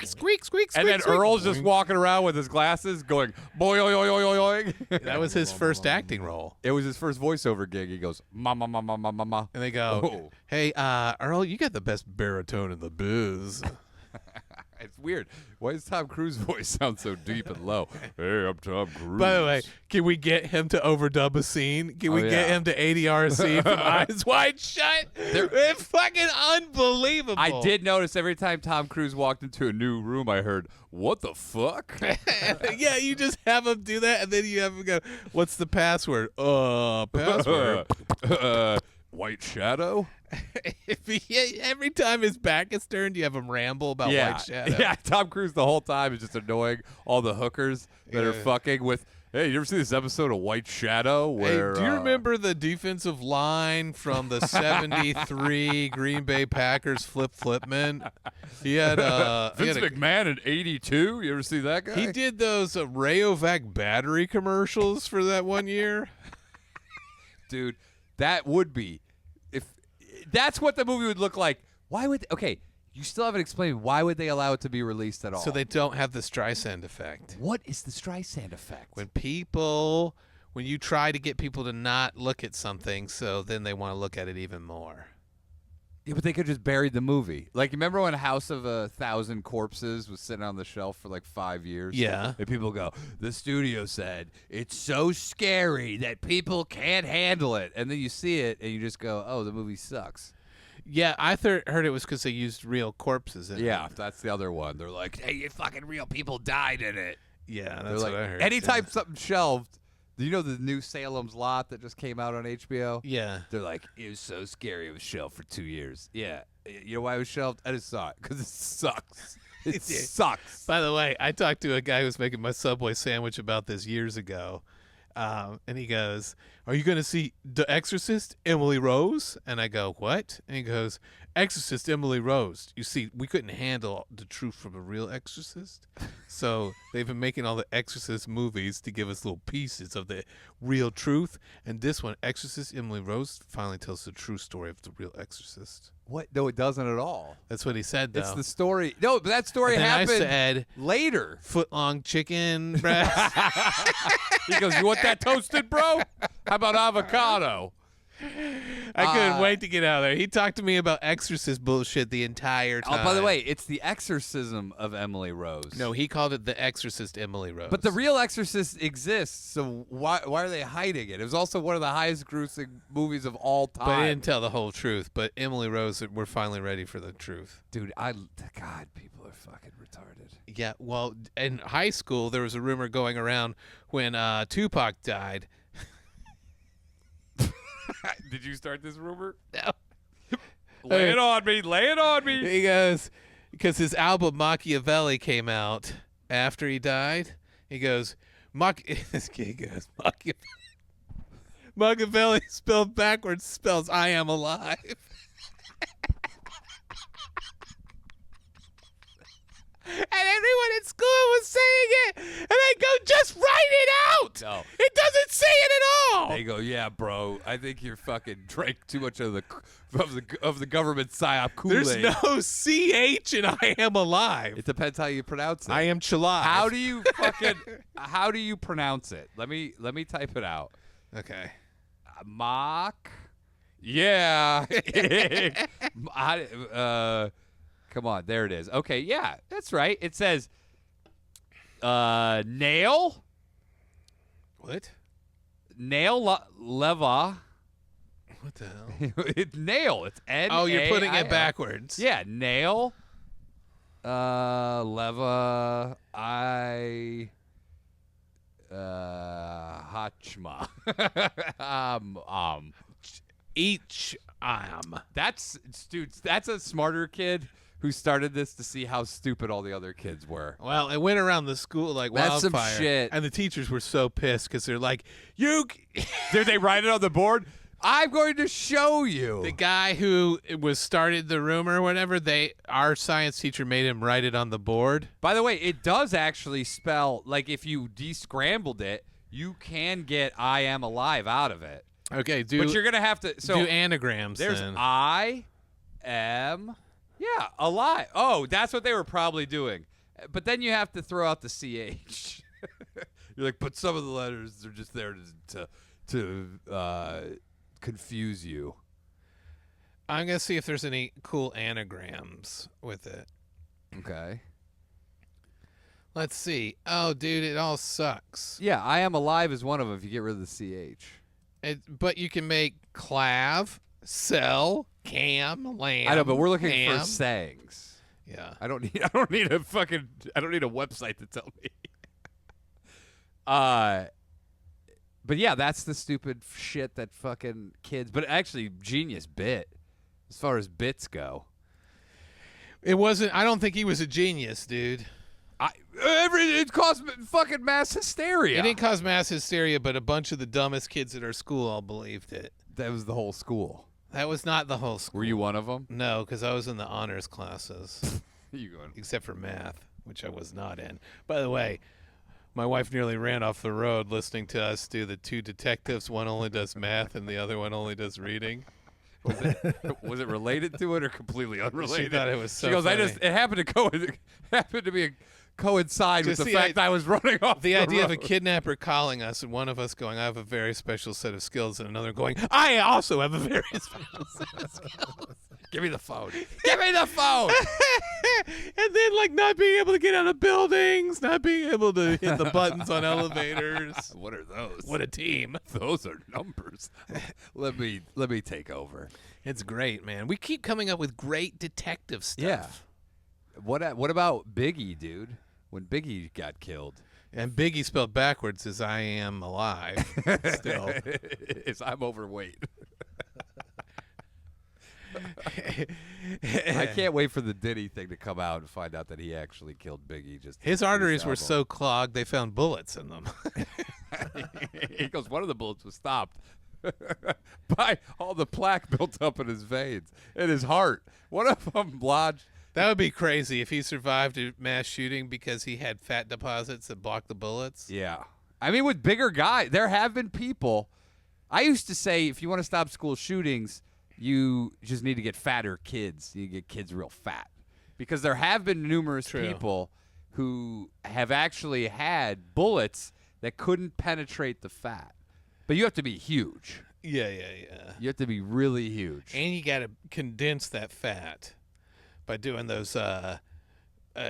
Speaker 2: Squeak, squeak,
Speaker 1: And then
Speaker 2: squeak.
Speaker 1: Earl's just walking around with his glasses, going boy, oy, oy, oy, oy, oy.
Speaker 2: That was his first acting role.
Speaker 1: It was his first voiceover gig. He goes, ma ma ma ma ma ma ma.
Speaker 2: And they go,
Speaker 1: Oh.
Speaker 2: hey, Earl, you got the best baritone in the biz.
Speaker 1: weird. Why does Tom Cruise's voice sound so deep and low? Hey, I'm Tom Cruise.
Speaker 2: By the way, can we get him to overdub a scene? Can we get him to ADR a scene from Eyes Wide Shut? It's fucking unbelievable.
Speaker 1: I did notice every time Tom Cruise walked into a new room, I heard, "What the fuck?"
Speaker 2: Yeah, you just have him do that, and then you have him go, "What's the password?" Password.
Speaker 1: White Shadow?
Speaker 2: Every time his back is turned, you have him ramble about White Shadow.
Speaker 1: Yeah, Tom Cruise the whole time is just annoying all the hookers that are fucking with, hey, you ever see this episode of White Shadow? Where,
Speaker 2: hey, do you remember the defensive line from the 73 Green Bay Packers flip-flipman? He had
Speaker 1: Vince McMahon in 82? You ever see that guy?
Speaker 2: He did those Rayovac battery commercials for that one year.
Speaker 1: Dude, that would be. If that's what the movie would look like, why would... Okay, you still haven't explained why would they allow it to be released at all?
Speaker 2: So they don't have the Streisand effect.
Speaker 1: What is the Streisand effect?
Speaker 2: When you try to get people to not look at something, so then they want to look at it even more.
Speaker 1: Yeah, but they could just bury the movie. Like, remember when House of 1,000 Corpses was sitting on the shelf for like 5 years?
Speaker 2: Yeah.
Speaker 1: And people go, the studio said, it's so scary that people can't handle it. And then you see it, and you just go, oh, the movie sucks.
Speaker 2: Yeah, I heard it was because they used real corpses in it.
Speaker 1: Yeah, that's the other one. They're like, hey, fucking real people died in it.
Speaker 2: Yeah, that's what I heard.
Speaker 1: Anytime something's shelved, do you know the new Salem's Lot that just came out on HBO?
Speaker 2: Yeah.
Speaker 1: They're like, it was so scary it was shelved for 2 years. Yeah. You know why it was shelved? I just saw it because it sucks. It sucks.
Speaker 2: By the way, I talked to a guy who was making my Subway sandwich about this years ago. And he goes, are you going to see The Exorcist, Emily Rose? And I go, what? And he goes, Exorcist, Emily Rose. You see, we couldn't handle the truth from a real exorcist. So they've been making all the Exorcist movies to give us little pieces of the real truth. And this one, Exorcist, Emily Rose, finally tells the true story of the real exorcist.
Speaker 1: What? No, it doesn't at all.
Speaker 2: That's what he said, though.
Speaker 1: It's the story. No, but that story
Speaker 2: and then
Speaker 1: happened
Speaker 2: I said,
Speaker 1: later.
Speaker 2: Foot-long chicken breast.
Speaker 1: He goes, you want that toasted, bro? How about avocado?
Speaker 2: I couldn't wait to get out of there. He talked to me about Exorcist bullshit the entire time.
Speaker 1: Oh, by the way, it's the exorcism of Emily Rose.
Speaker 2: No, he called it the Exorcist Emily Rose.
Speaker 1: But the real Exorcist exists, so why are they hiding it? It was also one of the highest grossing movies of all time.
Speaker 2: But I didn't tell the whole truth. But Emily Rose, we're finally ready for the truth.
Speaker 1: Dude, God, people are fucking retarded.
Speaker 2: Yeah, well, in high school, there was a rumor going around when Tupac died.
Speaker 1: Did you start this rumor?
Speaker 2: No.
Speaker 1: Lay it on me. Lay it on me.
Speaker 2: He goes, because his album Machiavelli came out after he died. He goes, this kid goes, Machiavelli spelled backwards spells I am alive. And everyone at school was saying it. And I go, just write it out.
Speaker 1: No.
Speaker 2: It doesn't say it at all.
Speaker 1: They go, yeah, bro. I think you're fucking drank too much of the government psyop Kool-Aid.
Speaker 2: There's no CH in I am alive.
Speaker 1: It depends how you pronounce it.
Speaker 2: I am chalive.
Speaker 1: How do you pronounce it? Let me type it out.
Speaker 2: Okay.
Speaker 1: Yeah. Come on, there it is. Okay, yeah, that's right. It says nail.
Speaker 2: What?
Speaker 1: Nail leva.
Speaker 2: What the hell?
Speaker 1: It's nail. It's N.
Speaker 2: Oh, you're putting it backwards.
Speaker 1: Yeah, nail. Leva. Hachma.
Speaker 2: Each
Speaker 1: That's a smarter kid who started this to see how stupid all the other kids were.
Speaker 2: Well, it went around the school like
Speaker 1: That's
Speaker 2: wildfire.
Speaker 1: some shit.
Speaker 2: And the teachers were so pissed because they're like,
Speaker 1: Did they write it on the board? I'm going to show you.
Speaker 2: The guy who started the rumor or whatever, our science teacher made him write it on the board.
Speaker 1: By the way, it does actually spell, like if you descrambled it, you can get I am alive out of it.
Speaker 2: Okay,
Speaker 1: but you're going to have to
Speaker 2: do anagrams.
Speaker 1: There's
Speaker 2: then.
Speaker 1: I am alive. Oh, that's what they were probably doing. But then you have to throw out the CH. You're like, but some of the letters are just there to confuse you.
Speaker 2: I'm going to see if there's any cool anagrams with it.
Speaker 1: Okay.
Speaker 2: Let's see. Oh, dude, it all sucks.
Speaker 1: Yeah, I am alive is one of them if you get rid of the CH.
Speaker 2: But you can make clav, cell, cam, lamb.
Speaker 1: I know, but we're looking
Speaker 2: ham.
Speaker 1: for sayings.
Speaker 2: Yeah.
Speaker 1: I don't need a website to tell me. But yeah, that's the stupid shit that fucking kids. But actually, genius bit as far as bits go.
Speaker 2: It wasn't. I don't think he was a genius, dude.
Speaker 1: It caused fucking mass hysteria.
Speaker 2: It didn't cause mass hysteria, but a bunch of the dumbest kids at our school all believed it.
Speaker 1: That was the whole school.
Speaker 2: That was not the whole school.
Speaker 1: Were you one of them?
Speaker 2: No, because I was in the honors classes,
Speaker 1: You going?
Speaker 2: except for math, which I was not in. By the way, my wife nearly ran off the road listening to us do the two detectives. One only does math, and the other one only does reading.
Speaker 1: Was it related to it or completely unrelated?
Speaker 2: She thought it was so
Speaker 1: She goes,
Speaker 2: funny.
Speaker 1: it happened to coincide with
Speaker 2: Just
Speaker 1: the
Speaker 2: the
Speaker 1: fact that I was running off
Speaker 2: The idea of a
Speaker 1: road.
Speaker 2: kidnapper calling us and one of us going, I have a very special set of skills, and another going, I also have a very special set of skills.
Speaker 1: Give me the phone. Give me the phone.
Speaker 2: And then, like, not being able to get out of buildings, not being able to hit the buttons on elevators.
Speaker 1: What are those?
Speaker 2: What a team.
Speaker 1: Those are numbers. let me take over.
Speaker 2: It's great, man. We keep coming up with great detective stuff.
Speaker 1: Yeah. What about Biggie, dude? When Biggie got killed.
Speaker 2: And Biggie spelled backwards is I am alive still.
Speaker 1: Is I'm overweight. I can't wait for the Diddy thing to come out and find out that he actually killed Biggie.
Speaker 2: His arteries were so clogged they found bullets in them.
Speaker 1: He goes, one of the bullets was stopped by all the plaque built up in his veins, in his heart. One of them lodged.
Speaker 2: That would be crazy if he survived a mass shooting because he had fat deposits that blocked the bullets.
Speaker 1: Yeah. I mean, with bigger guys, there have been people. I used to say if you want to stop school shootings, you just need to get fatter kids. You get kids real fat. Because there have been numerous people who have actually had bullets that couldn't penetrate the fat. But you have to be huge.
Speaker 2: Yeah.
Speaker 1: You have to be really huge.
Speaker 2: And you got to condense that fat by doing those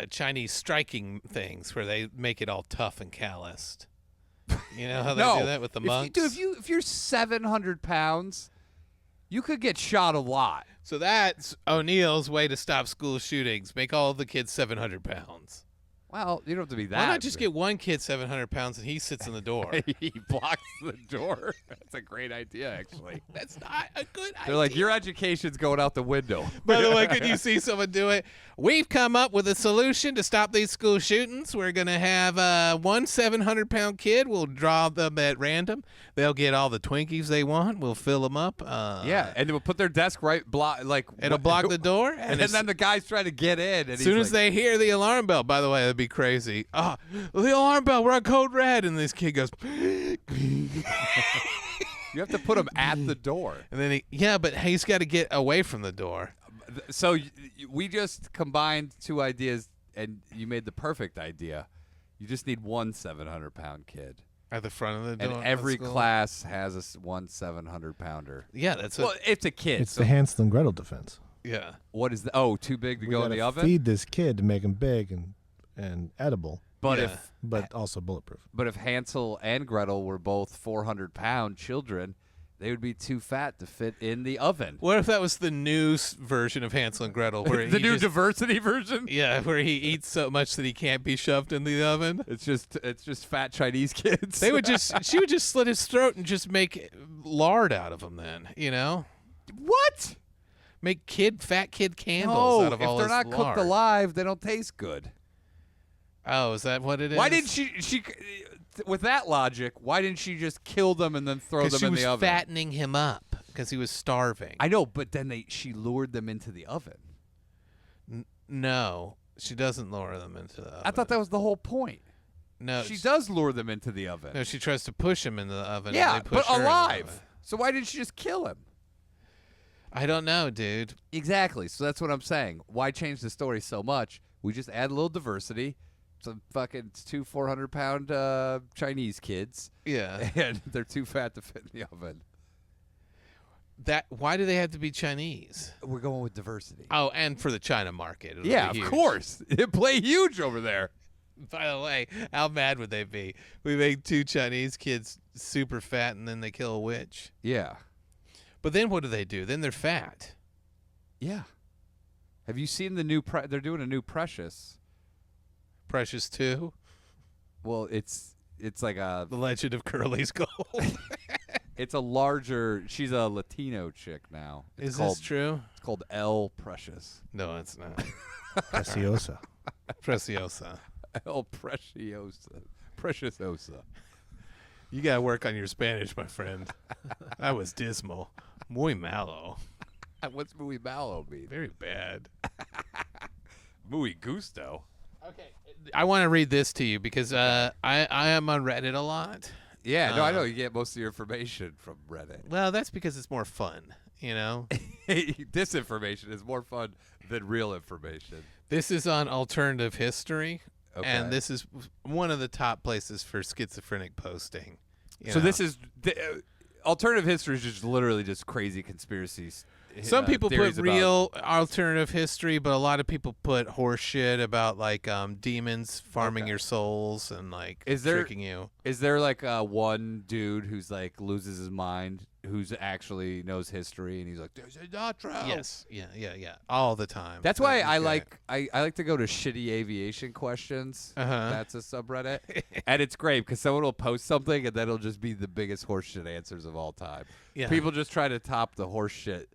Speaker 2: Chinese striking things where they make it all tough and calloused. You know how they do that with the monks?
Speaker 1: If you're 700 pounds, you could get shot a lot.
Speaker 2: So that's O'Neill's way to stop school shootings. Make all the kids 700 pounds.
Speaker 1: Well, you don't have to be that.
Speaker 2: Why not just get one kid 700 pounds and he sits in the door?
Speaker 1: He blocks the door. That's a great idea, actually.
Speaker 2: That's not a good idea.
Speaker 1: They're like, your education's going out the window.
Speaker 2: By the way, could you see someone do it? We've come up with a solution to stop these school shootings. We're going to have one 700-pound kid. We'll draw them at random. They'll get all the Twinkies they want. We'll fill them up.
Speaker 1: Yeah, and they will put their desk right,
Speaker 2: it'll block the door.
Speaker 1: And then the guy's trying to get in. And
Speaker 2: as soon as they hear the alarm bell, by the way, that'd be crazy. Oh, the alarm bell, we're on code red. And this kid goes,
Speaker 1: you have to put him at the door.
Speaker 2: and then but he's got to get away from the door.
Speaker 1: So we just combined two ideas, and you made the perfect idea. You just need one 700-pound kid.
Speaker 2: At the front of the door.
Speaker 1: And every class has one 700-pounder.
Speaker 2: Yeah, that's
Speaker 1: well, it's a kid.
Speaker 3: It's the Hansel and Gretel defense.
Speaker 2: Yeah.
Speaker 1: What is too big to go in the oven?
Speaker 3: Feed this kid to make him big and edible,
Speaker 1: But
Speaker 3: but also bulletproof.
Speaker 1: But if Hansel and Gretel were both 400-pound children, they would be too fat to fit in the oven.
Speaker 2: What if that was the new version of Hansel and Gretel? Where
Speaker 1: The new diversity version?
Speaker 2: Yeah, where he eats so much that he can't be shoved in the oven.
Speaker 1: It's just fat Chinese kids.
Speaker 2: She would just slit his throat and just make lard out of him then, you know?
Speaker 1: What?
Speaker 2: Make fat kid candles out of all
Speaker 1: if they're
Speaker 2: his
Speaker 1: not cooked
Speaker 2: lard.
Speaker 1: alive, they don't taste good.
Speaker 2: Oh, is that what it is?
Speaker 1: Why didn't she with that logic, why didn't she just kill them and then throw them in the oven?
Speaker 2: She was fattening him up because he was starving.
Speaker 1: I know, but then she lured them into the oven.
Speaker 2: No, she doesn't lure them into the oven.
Speaker 1: I thought that was the whole point.
Speaker 2: No,
Speaker 1: she does lure them into the oven.
Speaker 2: No, she tries to push him into the oven.
Speaker 1: Yeah,
Speaker 2: and they push
Speaker 1: but
Speaker 2: her in the
Speaker 1: alive.
Speaker 2: oven.
Speaker 1: So why didn't she just kill him?
Speaker 2: I don't know, dude.
Speaker 1: Exactly. So that's what I'm saying. Why change the story so much? We just add a little diversity. Some fucking 400-pound Chinese kids.
Speaker 2: Yeah.
Speaker 1: And they're too fat to fit in the oven.
Speaker 2: Why do they have to be Chinese?
Speaker 1: We're going with diversity.
Speaker 2: Oh, and for the China market.
Speaker 1: Yeah, of course. It play huge over there.
Speaker 2: By the way, how mad would they be? We make 2 Chinese kids super fat, and then they kill a witch.
Speaker 1: Yeah.
Speaker 2: But then what do? Then they're fat.
Speaker 1: Yeah. Have you seen the new? They're doing a new Precious.
Speaker 2: Precious 2.
Speaker 1: Well, it's like a.
Speaker 2: The Legend of Curly's Gold.
Speaker 1: It's a larger. She's a Latino chick now.
Speaker 2: Is this true?
Speaker 1: It's called El Precious.
Speaker 2: No, it's not.
Speaker 3: Preciosa.
Speaker 2: Preciosa.
Speaker 1: El Preciosa. Preciosa.
Speaker 2: You got to work on your Spanish, my friend. That was dismal. Muy malo.
Speaker 1: What's muy malo mean?
Speaker 2: Very bad.
Speaker 1: Muy gusto.
Speaker 2: Okay. I want to read this to you because I am on Reddit a lot.
Speaker 1: Yeah, no, I know. You get most of your information from Reddit.
Speaker 2: Well, that's because it's more fun, you know?
Speaker 1: Disinformation is more fun than real information.
Speaker 2: This is on alternative history,
Speaker 1: Okay.
Speaker 2: and this is one of the top places for schizophrenic posting.
Speaker 1: So this is alternative history is just literally just crazy conspiracies.
Speaker 2: Some people put
Speaker 1: theories
Speaker 2: real alternative history, but a lot of people put horse shit about like demons farming your souls and like tricking you.
Speaker 1: Is there like one dude who's like loses his mind, who's actually knows history, and he's like, "This is not true."
Speaker 2: Yes, yeah, all the time.
Speaker 1: That's why I like to go to shitty aviation questions.
Speaker 2: Uh-huh.
Speaker 1: That's a subreddit, and it's great because someone will post something and then it'll just be the biggest horseshit answers of all time.
Speaker 2: Yeah.
Speaker 1: People just try to top the horseshit.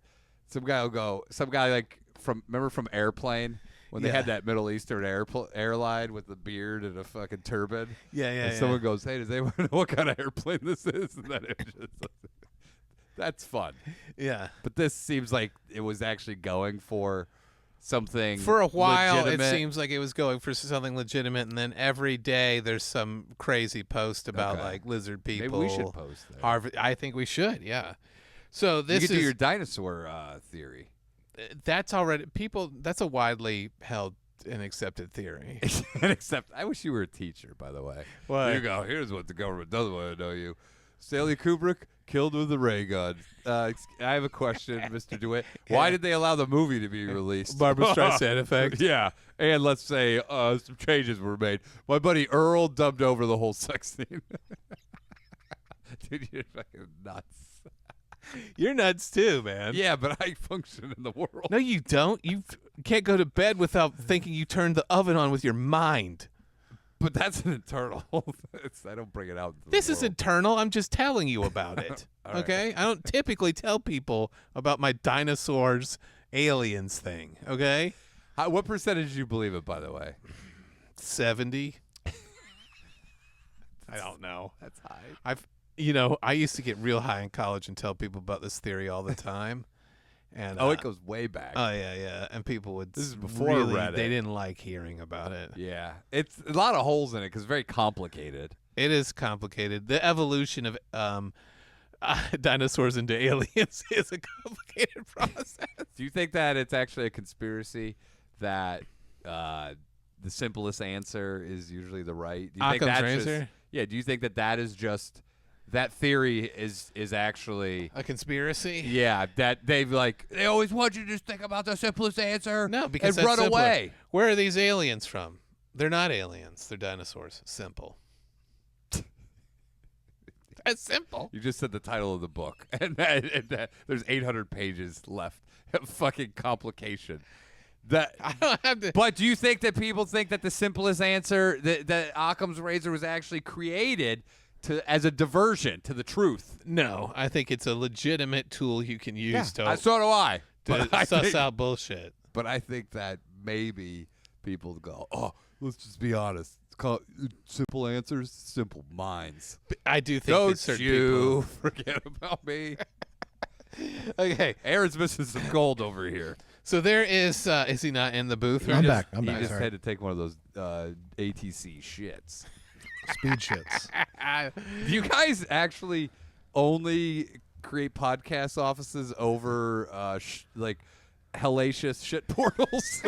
Speaker 1: Some guy like remember from Airplane when they had that Middle Eastern airline with the beard and a fucking turban.
Speaker 2: Yeah.
Speaker 1: Someone goes, "Hey, does anyone know what kind of airplane this is?" And then it just that's fun.
Speaker 2: Yeah.
Speaker 1: But this seems like it was actually going for something
Speaker 2: for a while.
Speaker 1: legitimate.
Speaker 2: It seems like it was going for something legitimate, and then every day there's some crazy post about like lizard people.
Speaker 1: Maybe we should post that.
Speaker 2: Harvard. I think we should. Yeah. So this
Speaker 1: you could
Speaker 2: is
Speaker 1: do your dinosaur theory.
Speaker 2: That's already people. That's a widely held and accepted theory.
Speaker 1: Except, I wish you were a teacher. By the way,
Speaker 2: What?
Speaker 1: Here you go. Here's what the government doesn't want to know you. Stanley Kubrick killed with a ray gun. I have a question, Mr. DeWitt. Why did they allow the movie to be released?
Speaker 2: Barbra Streisand effect.
Speaker 1: Yeah, and let's say some changes were made. My buddy Earl dubbed over the whole sex scene. Dude, you're fucking nuts.
Speaker 2: You're nuts too, man.
Speaker 1: Yeah, but I function in the world.
Speaker 2: No, you don't. You can't go to bed without thinking you turned the oven on with your mind.
Speaker 1: But that's an internal. I don't bring it out.
Speaker 2: This is internal. I'm just telling you about it. Okay? I don't typically tell people about my dinosaurs, aliens thing. Okay?
Speaker 1: What percentage do you believe it, by the way?
Speaker 2: 70. I don't know.
Speaker 1: That's high.
Speaker 2: I used to get real high in college and tell people about this theory all the time. And
Speaker 1: it goes way back.
Speaker 2: Oh yeah. And people would.
Speaker 1: This is before
Speaker 2: really,
Speaker 1: Reddit.
Speaker 2: They didn't like hearing about it.
Speaker 1: Yeah, it's a lot of holes in it because it's very complicated.
Speaker 2: It is complicated. The evolution of dinosaurs into aliens is a complicated process.
Speaker 1: Do you think that it's actually a conspiracy that the simplest answer is usually the right? Do you think
Speaker 2: Occam's
Speaker 1: that's
Speaker 2: razor?
Speaker 1: Do you think that is just that theory is actually
Speaker 2: A conspiracy?
Speaker 1: Yeah, that they always want you to just think about the simplest answer.
Speaker 2: No, because
Speaker 1: and
Speaker 2: that's
Speaker 1: run
Speaker 2: simpler.
Speaker 1: away.
Speaker 2: Where are these aliens from? They're not aliens. They're dinosaurs. Simple. That's simple.
Speaker 1: You just said the title of the book, and there's 800 pages left. Fucking complication.
Speaker 2: I don't have to.
Speaker 1: But do you think that people think that the simplest answer, that Occam's razor was actually created as a diversion to the truth?
Speaker 2: No, I think it's a legitimate tool you can use
Speaker 1: so do I.
Speaker 2: to
Speaker 1: But
Speaker 2: suss out bullshit.
Speaker 1: But I think that maybe people go, oh, let's just be honest. It's called simple answers, simple minds.
Speaker 2: But I do think that
Speaker 1: Don't
Speaker 2: certain
Speaker 1: you
Speaker 2: people.
Speaker 1: forget about me.
Speaker 2: Okay.
Speaker 1: Aaron's missing some gold over here.
Speaker 2: So there is he not in the booth?
Speaker 3: I'm back.
Speaker 1: He just
Speaker 3: Sorry.
Speaker 1: had to take one of those ATC shits.
Speaker 3: Speed shits.
Speaker 1: Do you guys actually only create podcast offices over hellacious shit portals?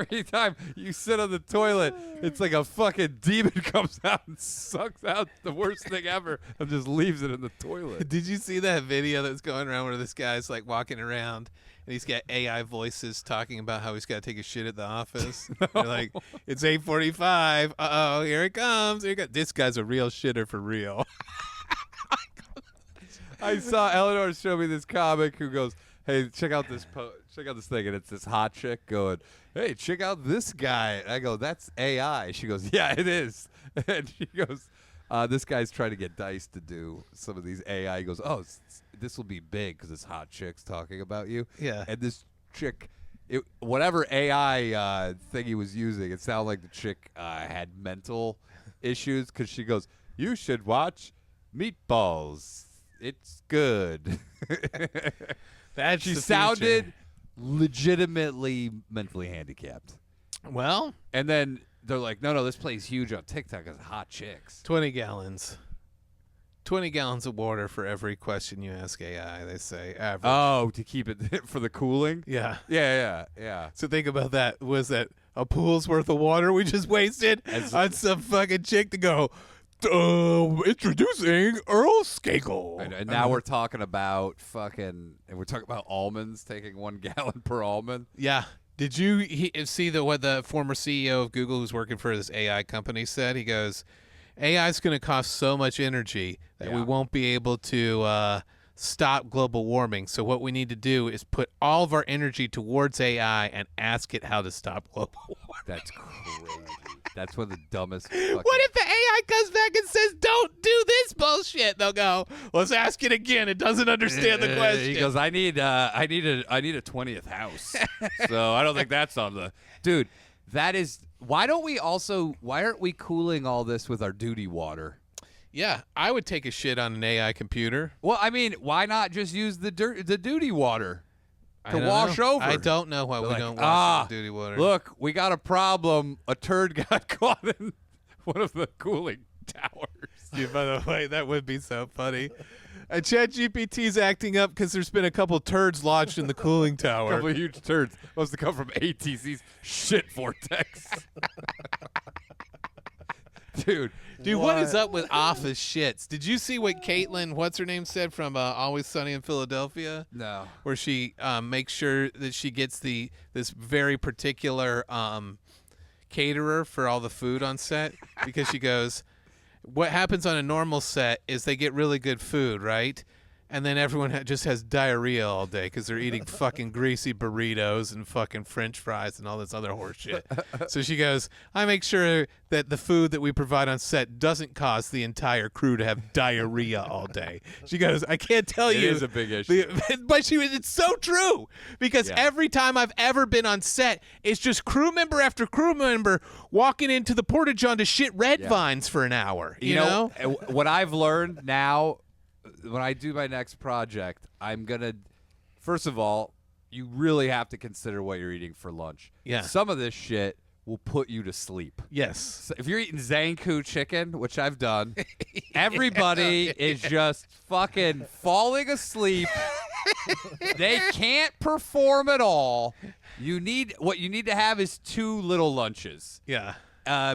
Speaker 1: every time you sit on the toilet, it's like a fucking demon comes out and sucks out the worst thing ever and just leaves it in the toilet.
Speaker 2: Did you see that video that's going around where this guy's like walking around and he's got AI voices talking about how he's got to take a shit at the office? They're like, it's 8:45. Uh-oh, here it comes. Here it comes. This guy's a real shitter for real.
Speaker 1: I saw Eleanor show me this comic who goes, hey, check out this thing, and it's this hot chick going, hey, check out this guy. And I go, that's AI. She goes, yeah, it is. And she goes, this guy's trying to get Dice to do some of these AI. He goes, oh, this will be big because it's hot chicks talking about you.
Speaker 2: Yeah.
Speaker 1: And this chick, whatever AI thing he was using, it sounded like the chick had mental issues because she goes, you should watch Meatballs. It's good.
Speaker 2: That's
Speaker 1: she
Speaker 2: the
Speaker 1: sounded
Speaker 2: future.
Speaker 1: legitimately mentally handicapped.
Speaker 2: Well,
Speaker 1: And then they're like, no, this plays huge on TikTok as hot chicks.
Speaker 2: 20 gallons. 20 gallons of water for every question you ask AI, they say. Average.
Speaker 1: Oh, to keep it for the cooling?
Speaker 2: Yeah.
Speaker 1: Yeah.
Speaker 2: So think about that. Was that a pool's worth of water we just wasted on some fucking chick to go, introducing Earl Skagel.
Speaker 1: And now we're talking about we're talking about almonds, taking 1 gallon per almond.
Speaker 2: Yeah. Did you see what the former CEO of Google who's working for this AI company said? He goes, AI is going to cost so much energy that we won't be able to stop global warming. So what we need to do is put all of our energy towards AI and ask it how to stop global warming.
Speaker 1: That's crazy. That's one of the dumbest. Fucking...
Speaker 2: What if the AI comes back and says, don't do this bullshit? They'll go, let's ask it again. It doesn't understand the question.
Speaker 1: He goes, I need a 20th house. So I don't think that's on the dude. That is why aren't we cooling all this with our duty water?
Speaker 2: Yeah, I would take a shit on an AI computer.
Speaker 1: Well, I mean, why not just use the duty water to wash over?
Speaker 2: I don't know why we don't wash with duty water.
Speaker 1: Look, we got a problem. A turd got caught in one of the cooling towers.
Speaker 2: Yeah, by the way, that would be so funny. ChatGPT's acting up because there's been a couple turds lodged in the cooling
Speaker 1: A
Speaker 2: tower.
Speaker 1: couple of huge turds must have come from ATC's shit vortex. Dude,
Speaker 2: what is up with office shits? Did you see what Caitlin, what's her name, said from Always Sunny in Philadelphia?
Speaker 1: No.
Speaker 2: Where she makes sure that she gets this very particular caterer for all the food on set because she goes, what happens on a normal set is they get really good food, right? And then everyone just has diarrhea all day because they're eating fucking greasy burritos and fucking French fries and all this other horse shit. So she goes, I make sure that the food that we provide on set doesn't cause the entire crew to have diarrhea all day. She goes, I can't tell you.
Speaker 1: It is a big issue.
Speaker 2: But it's so true because every time I've ever been on set, it's just crew member after crew member walking into the porta-john to shit red vines for an hour. You know?
Speaker 1: What I've learned now, when I do my next project, I'm going to, first of all, you really have to consider what you're eating for lunch.
Speaker 2: Yeah.
Speaker 1: Some of this shit will put you to sleep.
Speaker 2: Yes.
Speaker 1: So if you're eating Zankou chicken, which I've done, everybody is just fucking falling asleep. They can't perform at all. What you need to have is 2 little lunches.
Speaker 2: Yeah.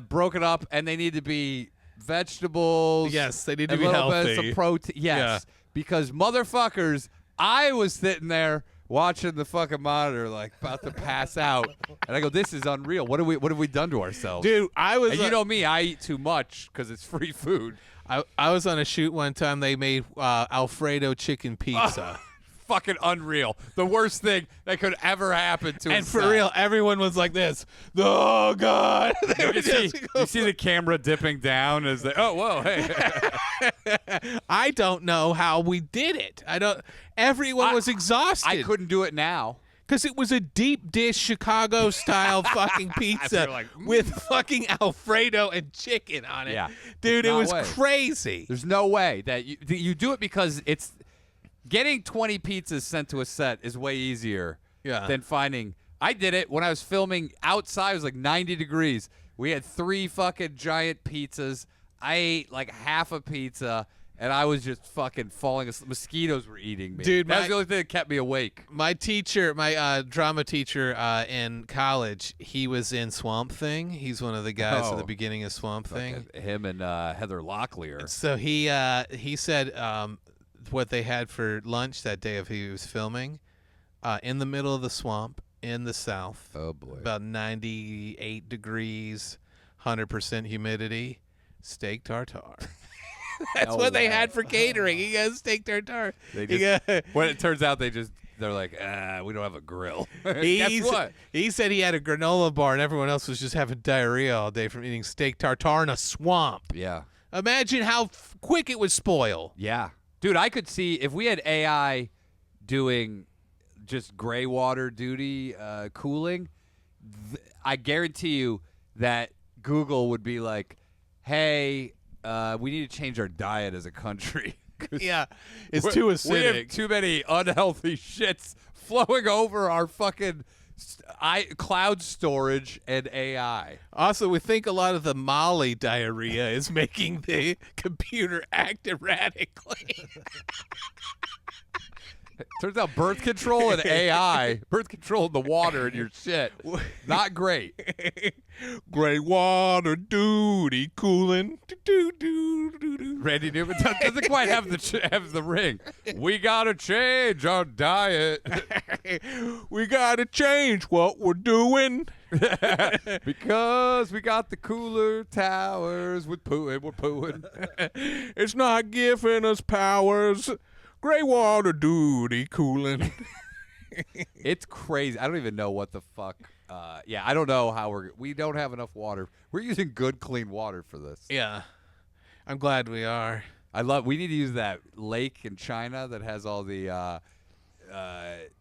Speaker 1: Broken up, and they need to be vegetables.
Speaker 2: Yes, they need to be
Speaker 1: a little
Speaker 2: healthy.
Speaker 1: bit of protein. Yes, because motherfuckers, I was sitting there watching the fucking monitor, like about to pass out, and I go, "This is unreal. What have we done to ourselves,
Speaker 2: dude?"
Speaker 1: And you know me, I eat too much because it's free food.
Speaker 2: I was on a shoot one time. They made Alfredo chicken pizza.
Speaker 1: Fucking unreal. The worst thing that could ever happen to
Speaker 2: and
Speaker 1: a
Speaker 2: for
Speaker 1: set.
Speaker 2: real, everyone was like this. Oh God!
Speaker 1: You see the camera dipping down as they. Oh whoa! Hey.
Speaker 2: I don't know how we did it. Everyone was exhausted.
Speaker 1: I couldn't do it now.
Speaker 2: Because it was a deep dish Chicago-style fucking pizza with fucking Alfredo and chicken on it.
Speaker 1: Yeah.
Speaker 2: Dude, it was
Speaker 1: way.
Speaker 2: crazy.
Speaker 1: There's no way that you do it because it's getting 20 pizzas sent to a set is way easier than finding. I did it when I was filming outside. It was like 90 degrees. We had 3 fucking giant pizzas. I ate like half a pizza. and I was just fucking falling asleep. Mosquitoes were eating me.
Speaker 2: Dude,
Speaker 1: that's the only thing that kept me awake.
Speaker 2: My teacher, my drama teacher in college, he was in Swamp Thing. He's one of the guys at the beginning of Swamp Thing.
Speaker 1: Him and Heather Locklear.
Speaker 2: So he said what they had for lunch that day if he was filming in the middle of the swamp in the south.
Speaker 1: Oh boy.
Speaker 2: About 98 degrees, 100% humidity, steak tartare. That's what they had for catering. He got steak tartare.
Speaker 1: When it turns out they're like, we don't have a grill.
Speaker 2: Guess what? He said he had a granola bar and everyone else was just having diarrhea all day from eating steak tartare in a swamp.
Speaker 1: Yeah.
Speaker 2: Imagine how quick it would spoil.
Speaker 1: Yeah. Dude, I could see if we had AI doing just gray water duty cooling, I guarantee you that Google would be like, hey, we need to change our diet as a country.
Speaker 2: Yeah, it's too acidic.
Speaker 1: We have too many unhealthy shits flowing over our fucking cloud storage and AI.
Speaker 2: Also, we think a lot of the Molly diarrhea is making the computer act erratically.
Speaker 1: Turns out birth control and AI, birth control in the water in your shit, not great.
Speaker 2: Gray water duty cooling.
Speaker 1: Randy Newman doesn't quite have the ring. We gotta change our diet.
Speaker 2: We gotta change what we're doing.
Speaker 1: Because we got the cooler towers with pooing. We're pooing.
Speaker 2: It's not giving us powers. Gray water duty cooling.
Speaker 1: It's crazy. I don't even know what the fuck. I don't know how we don't have enough water. We're using good, clean water for this.
Speaker 2: Yeah. I'm glad we are.
Speaker 1: We need to use that lake in China that has all the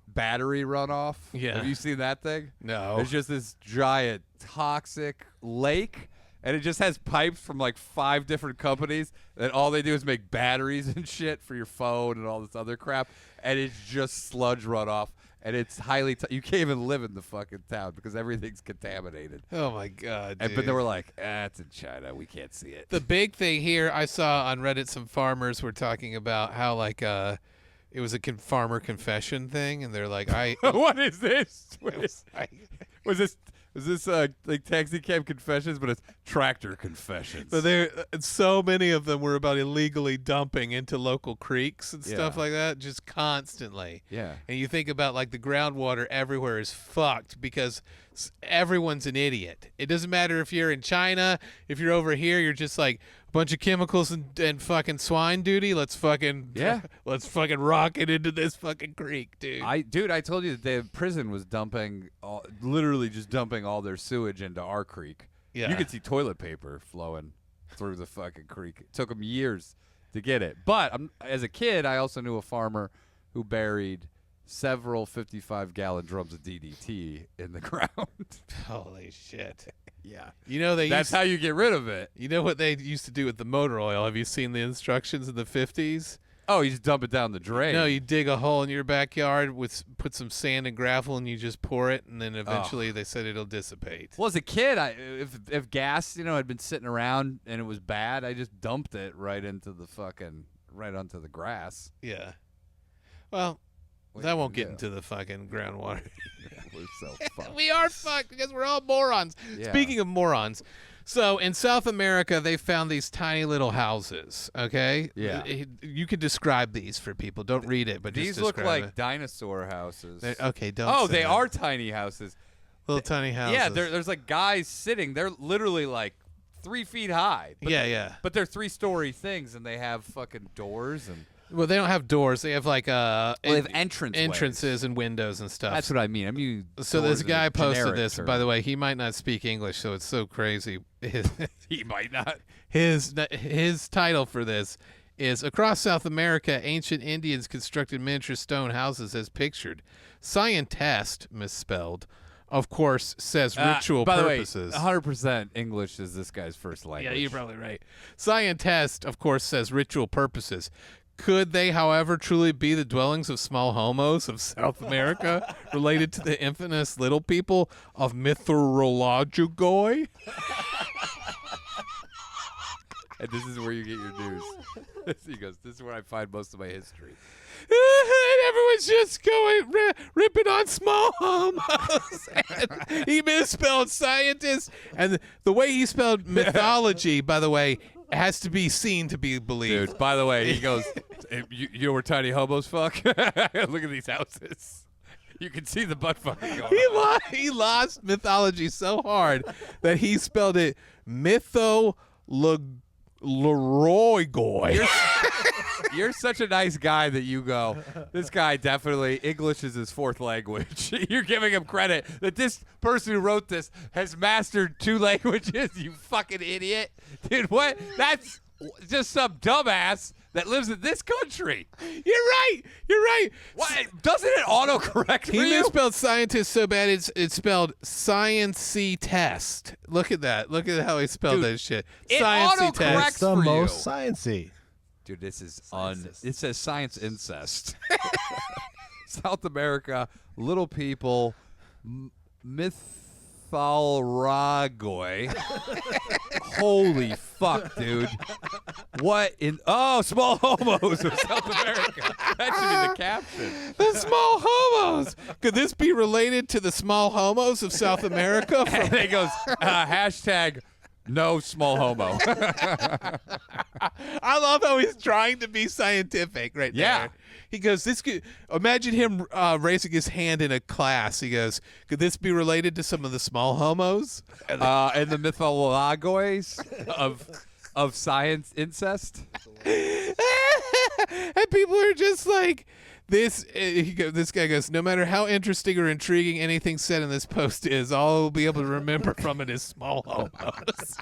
Speaker 1: battery runoff.
Speaker 2: Yeah.
Speaker 1: Have you seen that thing?
Speaker 2: No.
Speaker 1: There's just this giant toxic lake, and it just has pipes from like 5 different companies that all they do is make batteries and shit for your phone and all this other crap, and it's just sludge runoff, and it's highly you can't even live in the fucking town because everything's contaminated.
Speaker 2: Oh my god, dude.
Speaker 1: But they were like, it's in China, we can't see it.
Speaker 2: The big thing here, I saw on Reddit some farmers were talking about how like it was a farmer confession thing, and they're like,
Speaker 1: what is this? Was this like taxi cab confessions, but it's tractor confessions?
Speaker 2: But so many of them were about illegally dumping into local creeks and stuff like that, just constantly.
Speaker 1: Yeah.
Speaker 2: And you think about like the groundwater everywhere is fucked because everyone's an idiot. It doesn't matter if you're in China, if you're over here, you're just like a bunch of chemicals and fucking swine duty. Let's fucking rock it into this fucking creek, dude.
Speaker 1: I told you that the prison was literally just dumping all their sewage into our creek.
Speaker 2: Yeah.
Speaker 1: You could see toilet paper flowing through the fucking creek. It took them years to get it. But as a kid, I also knew a farmer who buried several 55-gallon drums of DDT in the ground.
Speaker 2: Holy shit.
Speaker 1: Yeah.
Speaker 2: You know
Speaker 1: that's how you get rid of it.
Speaker 2: You know what they used to do with the motor oil? Have you seen the instructions in the 50s?
Speaker 1: Oh, you just dump it down the drain.
Speaker 2: No, you dig a hole in your backyard put some sand and gravel, and you just pour it, and then eventually they said it'll dissipate.
Speaker 1: Well, as a kid, if gas had been sitting around and it was bad, I just dumped it right onto the grass.
Speaker 2: Yeah. Well, that won't get into the fucking groundwater.
Speaker 1: We're so fucked.
Speaker 2: We are fucked because we're all morons.
Speaker 1: Yeah.
Speaker 2: Speaking of morons, so in South America, they found these tiny little houses, okay?
Speaker 1: Yeah.
Speaker 2: You could describe these for people. Don't read it, but
Speaker 1: these
Speaker 2: just
Speaker 1: look
Speaker 2: describe
Speaker 1: like dinosaur houses.
Speaker 2: Okay, don't
Speaker 1: Oh,
Speaker 2: say
Speaker 1: they
Speaker 2: that.
Speaker 1: are tiny houses.
Speaker 2: Little tiny houses.
Speaker 1: Yeah, there's like guys sitting. They're literally like 3 feet high.
Speaker 2: Yeah.
Speaker 1: But they're 3-story things, and they have fucking doors and.
Speaker 2: Well, they don't have doors. They have like
Speaker 1: they have
Speaker 2: entrances and windows and stuff.
Speaker 1: That's what I mean.
Speaker 2: So this guy posted this.
Speaker 1: Term.
Speaker 2: By the way, he might not speak English, so it's so crazy.
Speaker 1: He might not.
Speaker 2: His title for this is Across South America, Ancient Indians Constructed Miniature Stone Houses as Pictured. Scientist, misspelled, of course, says ritual
Speaker 1: by
Speaker 2: purposes.
Speaker 1: The way, 100% English is this guy's first language.
Speaker 2: Yeah, you're probably right. Scientist, of course, says ritual purposes. Could they, however, truly be the dwellings of small homos of South America related to the infamous little people of Mythorologoi?
Speaker 1: and this is where you get your news. He goes, this is where I find most of my history.
Speaker 2: And everyone's just going ripping on small homos. And he misspelled scientist, and the way he spelled mythology, by the way, has to be seen to be believed.
Speaker 1: Dude, by the way, he goes, you know where tiny hobos fuck? Look at these houses. You can see the butt fucking going on.
Speaker 2: He lost mythology so hard that he spelled it Leroygoy.
Speaker 1: You're such a nice guy that you go, this guy definitely, English is his fourth language. You're giving him credit that this person who wrote this has mastered 2 languages, you fucking idiot. Dude, what? That's just some dumbass that lives in this country.
Speaker 2: You're right.
Speaker 1: What? Doesn't it autocorrect for
Speaker 2: He
Speaker 1: you?
Speaker 2: misspelled scientist so bad it's spelled science-y test. Look at that. Look at how he spelled that shit.
Speaker 1: It
Speaker 2: Science-y
Speaker 1: autocorrects
Speaker 2: test.
Speaker 3: It's the
Speaker 1: for
Speaker 3: most
Speaker 1: you.
Speaker 3: sciencey.
Speaker 1: Dude, this is
Speaker 3: Science
Speaker 1: it says science incest. South America, little people, mythalragoy. Holy fuck, dude. What in small homos of South America. That should be the caption.
Speaker 2: The small homos. Could this be related to the small homos of South America?
Speaker 1: And it goes, hashtag no small homo.
Speaker 2: I love how he's trying to be scientific right
Speaker 1: Yeah.
Speaker 2: there. He goes, imagine him raising his hand in a class. He goes, could this be related to some of the small homos?
Speaker 1: And the mythalagoys of science incest.
Speaker 2: And people are just like, this guy goes, no matter how interesting or intriguing anything said in this post is, all I'll be able to remember from it is small homos.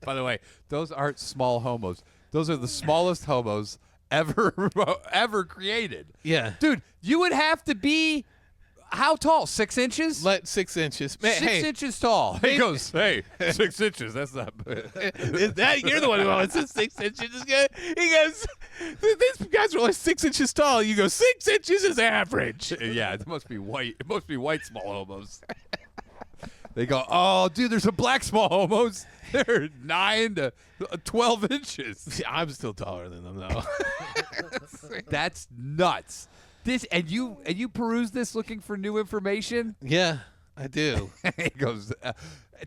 Speaker 1: By the way, those aren't small homos. Those are the smallest homos ever created.
Speaker 2: Yeah.
Speaker 1: Dude, you would have to be how tall? 6 inches?
Speaker 2: 6 inches.
Speaker 1: 6 inches tall. He goes, hey, 6 inches. That's not bad.
Speaker 2: You're the one who always says 6 inches is good. He goes, these guys are only 6 inches tall. You go, 6 inches is average.
Speaker 1: Yeah, it must be white. It must be white small homos. They go, oh, dude, there's some black small homos. They're 9 to 12 inches.
Speaker 2: I'm still taller than them, though.
Speaker 1: That's nuts. And you peruse this looking for new information?
Speaker 2: Yeah, I do.
Speaker 1: He goes,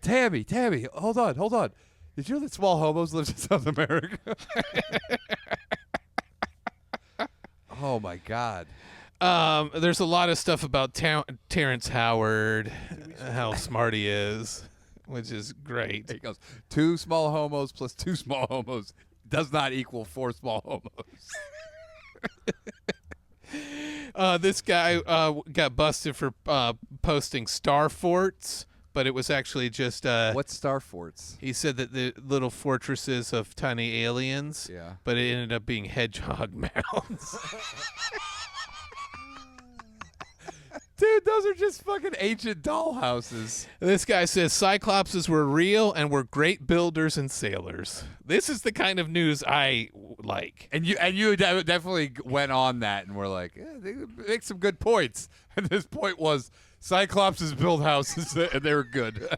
Speaker 1: Tammy, hold on. Did you know that small homos lives in South America? Oh my God.
Speaker 2: There's a lot of stuff about Terrence Howard, how smart he is, which is great.
Speaker 1: He goes, 2 small homos plus 2 small homos does not equal 4 small homos.
Speaker 2: This guy got busted for posting star forts, but it was actually just
Speaker 1: What's star forts?
Speaker 2: he said that the little fortresses of tiny aliens,
Speaker 1: Yeah.
Speaker 2: but it ended up being hedgehog mounds.
Speaker 1: Dude, those are just fucking ancient dollhouses.
Speaker 2: This guy says Cyclopses were real and were great builders and sailors. This is the kind of news I like.
Speaker 1: And you definitely went on that and were like, they make some good points. And this point was Cyclopses build houses and they were good.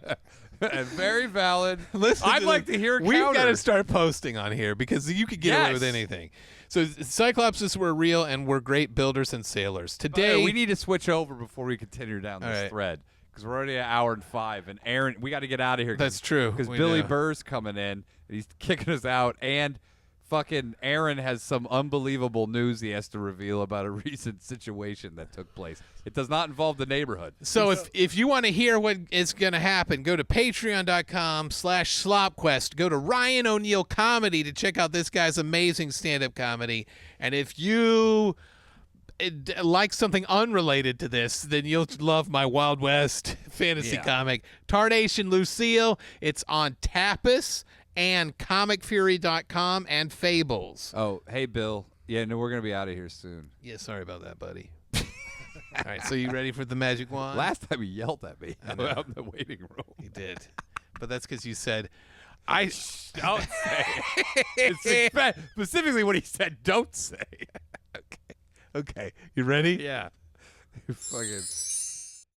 Speaker 1: And very valid.
Speaker 2: Listen
Speaker 1: I'd
Speaker 2: to
Speaker 1: like
Speaker 2: this.
Speaker 1: to hear
Speaker 2: We've got to
Speaker 1: counters.
Speaker 2: start posting on here because you could get away with
Speaker 1: Yes.
Speaker 2: anything. So Cyclopses were real and were great builders and sailors. Today,
Speaker 1: we need to switch over before we continue down
Speaker 2: All
Speaker 1: this
Speaker 2: right.
Speaker 1: thread because we're already at 1:05. And Aaron, we got to get out of here.
Speaker 2: That's true.
Speaker 1: Because
Speaker 2: We
Speaker 1: Billy
Speaker 2: do.
Speaker 1: Burr's coming in and he's kicking us out. And fucking Aaron has some unbelievable news he has to reveal about a recent situation that took place. It does not involve the neighborhood.
Speaker 2: So if you want to hear what is going to happen, go to patreon.com/slopquest. Go to Ryan O'Neill Comedy to check out this guy's amazing stand-up comedy. And if you like something unrelated to this, then you'll love my Wild West fantasy
Speaker 1: Yeah.
Speaker 2: comic, Tarnation Lucille. It's on Tapas and comicfury.com and Fables.
Speaker 1: Oh, hey, Bill. Yeah, no, we're going to be out of here soon.
Speaker 2: Yeah, sorry about that, buddy. All right, so you ready for the magic wand?
Speaker 1: Last time he yelled at me
Speaker 2: know.
Speaker 1: out in the waiting room.
Speaker 2: He did. But that's because you said,
Speaker 1: Don't say it. Specifically what he said, don't say.
Speaker 2: okay, you ready?
Speaker 1: Yeah. Fucking.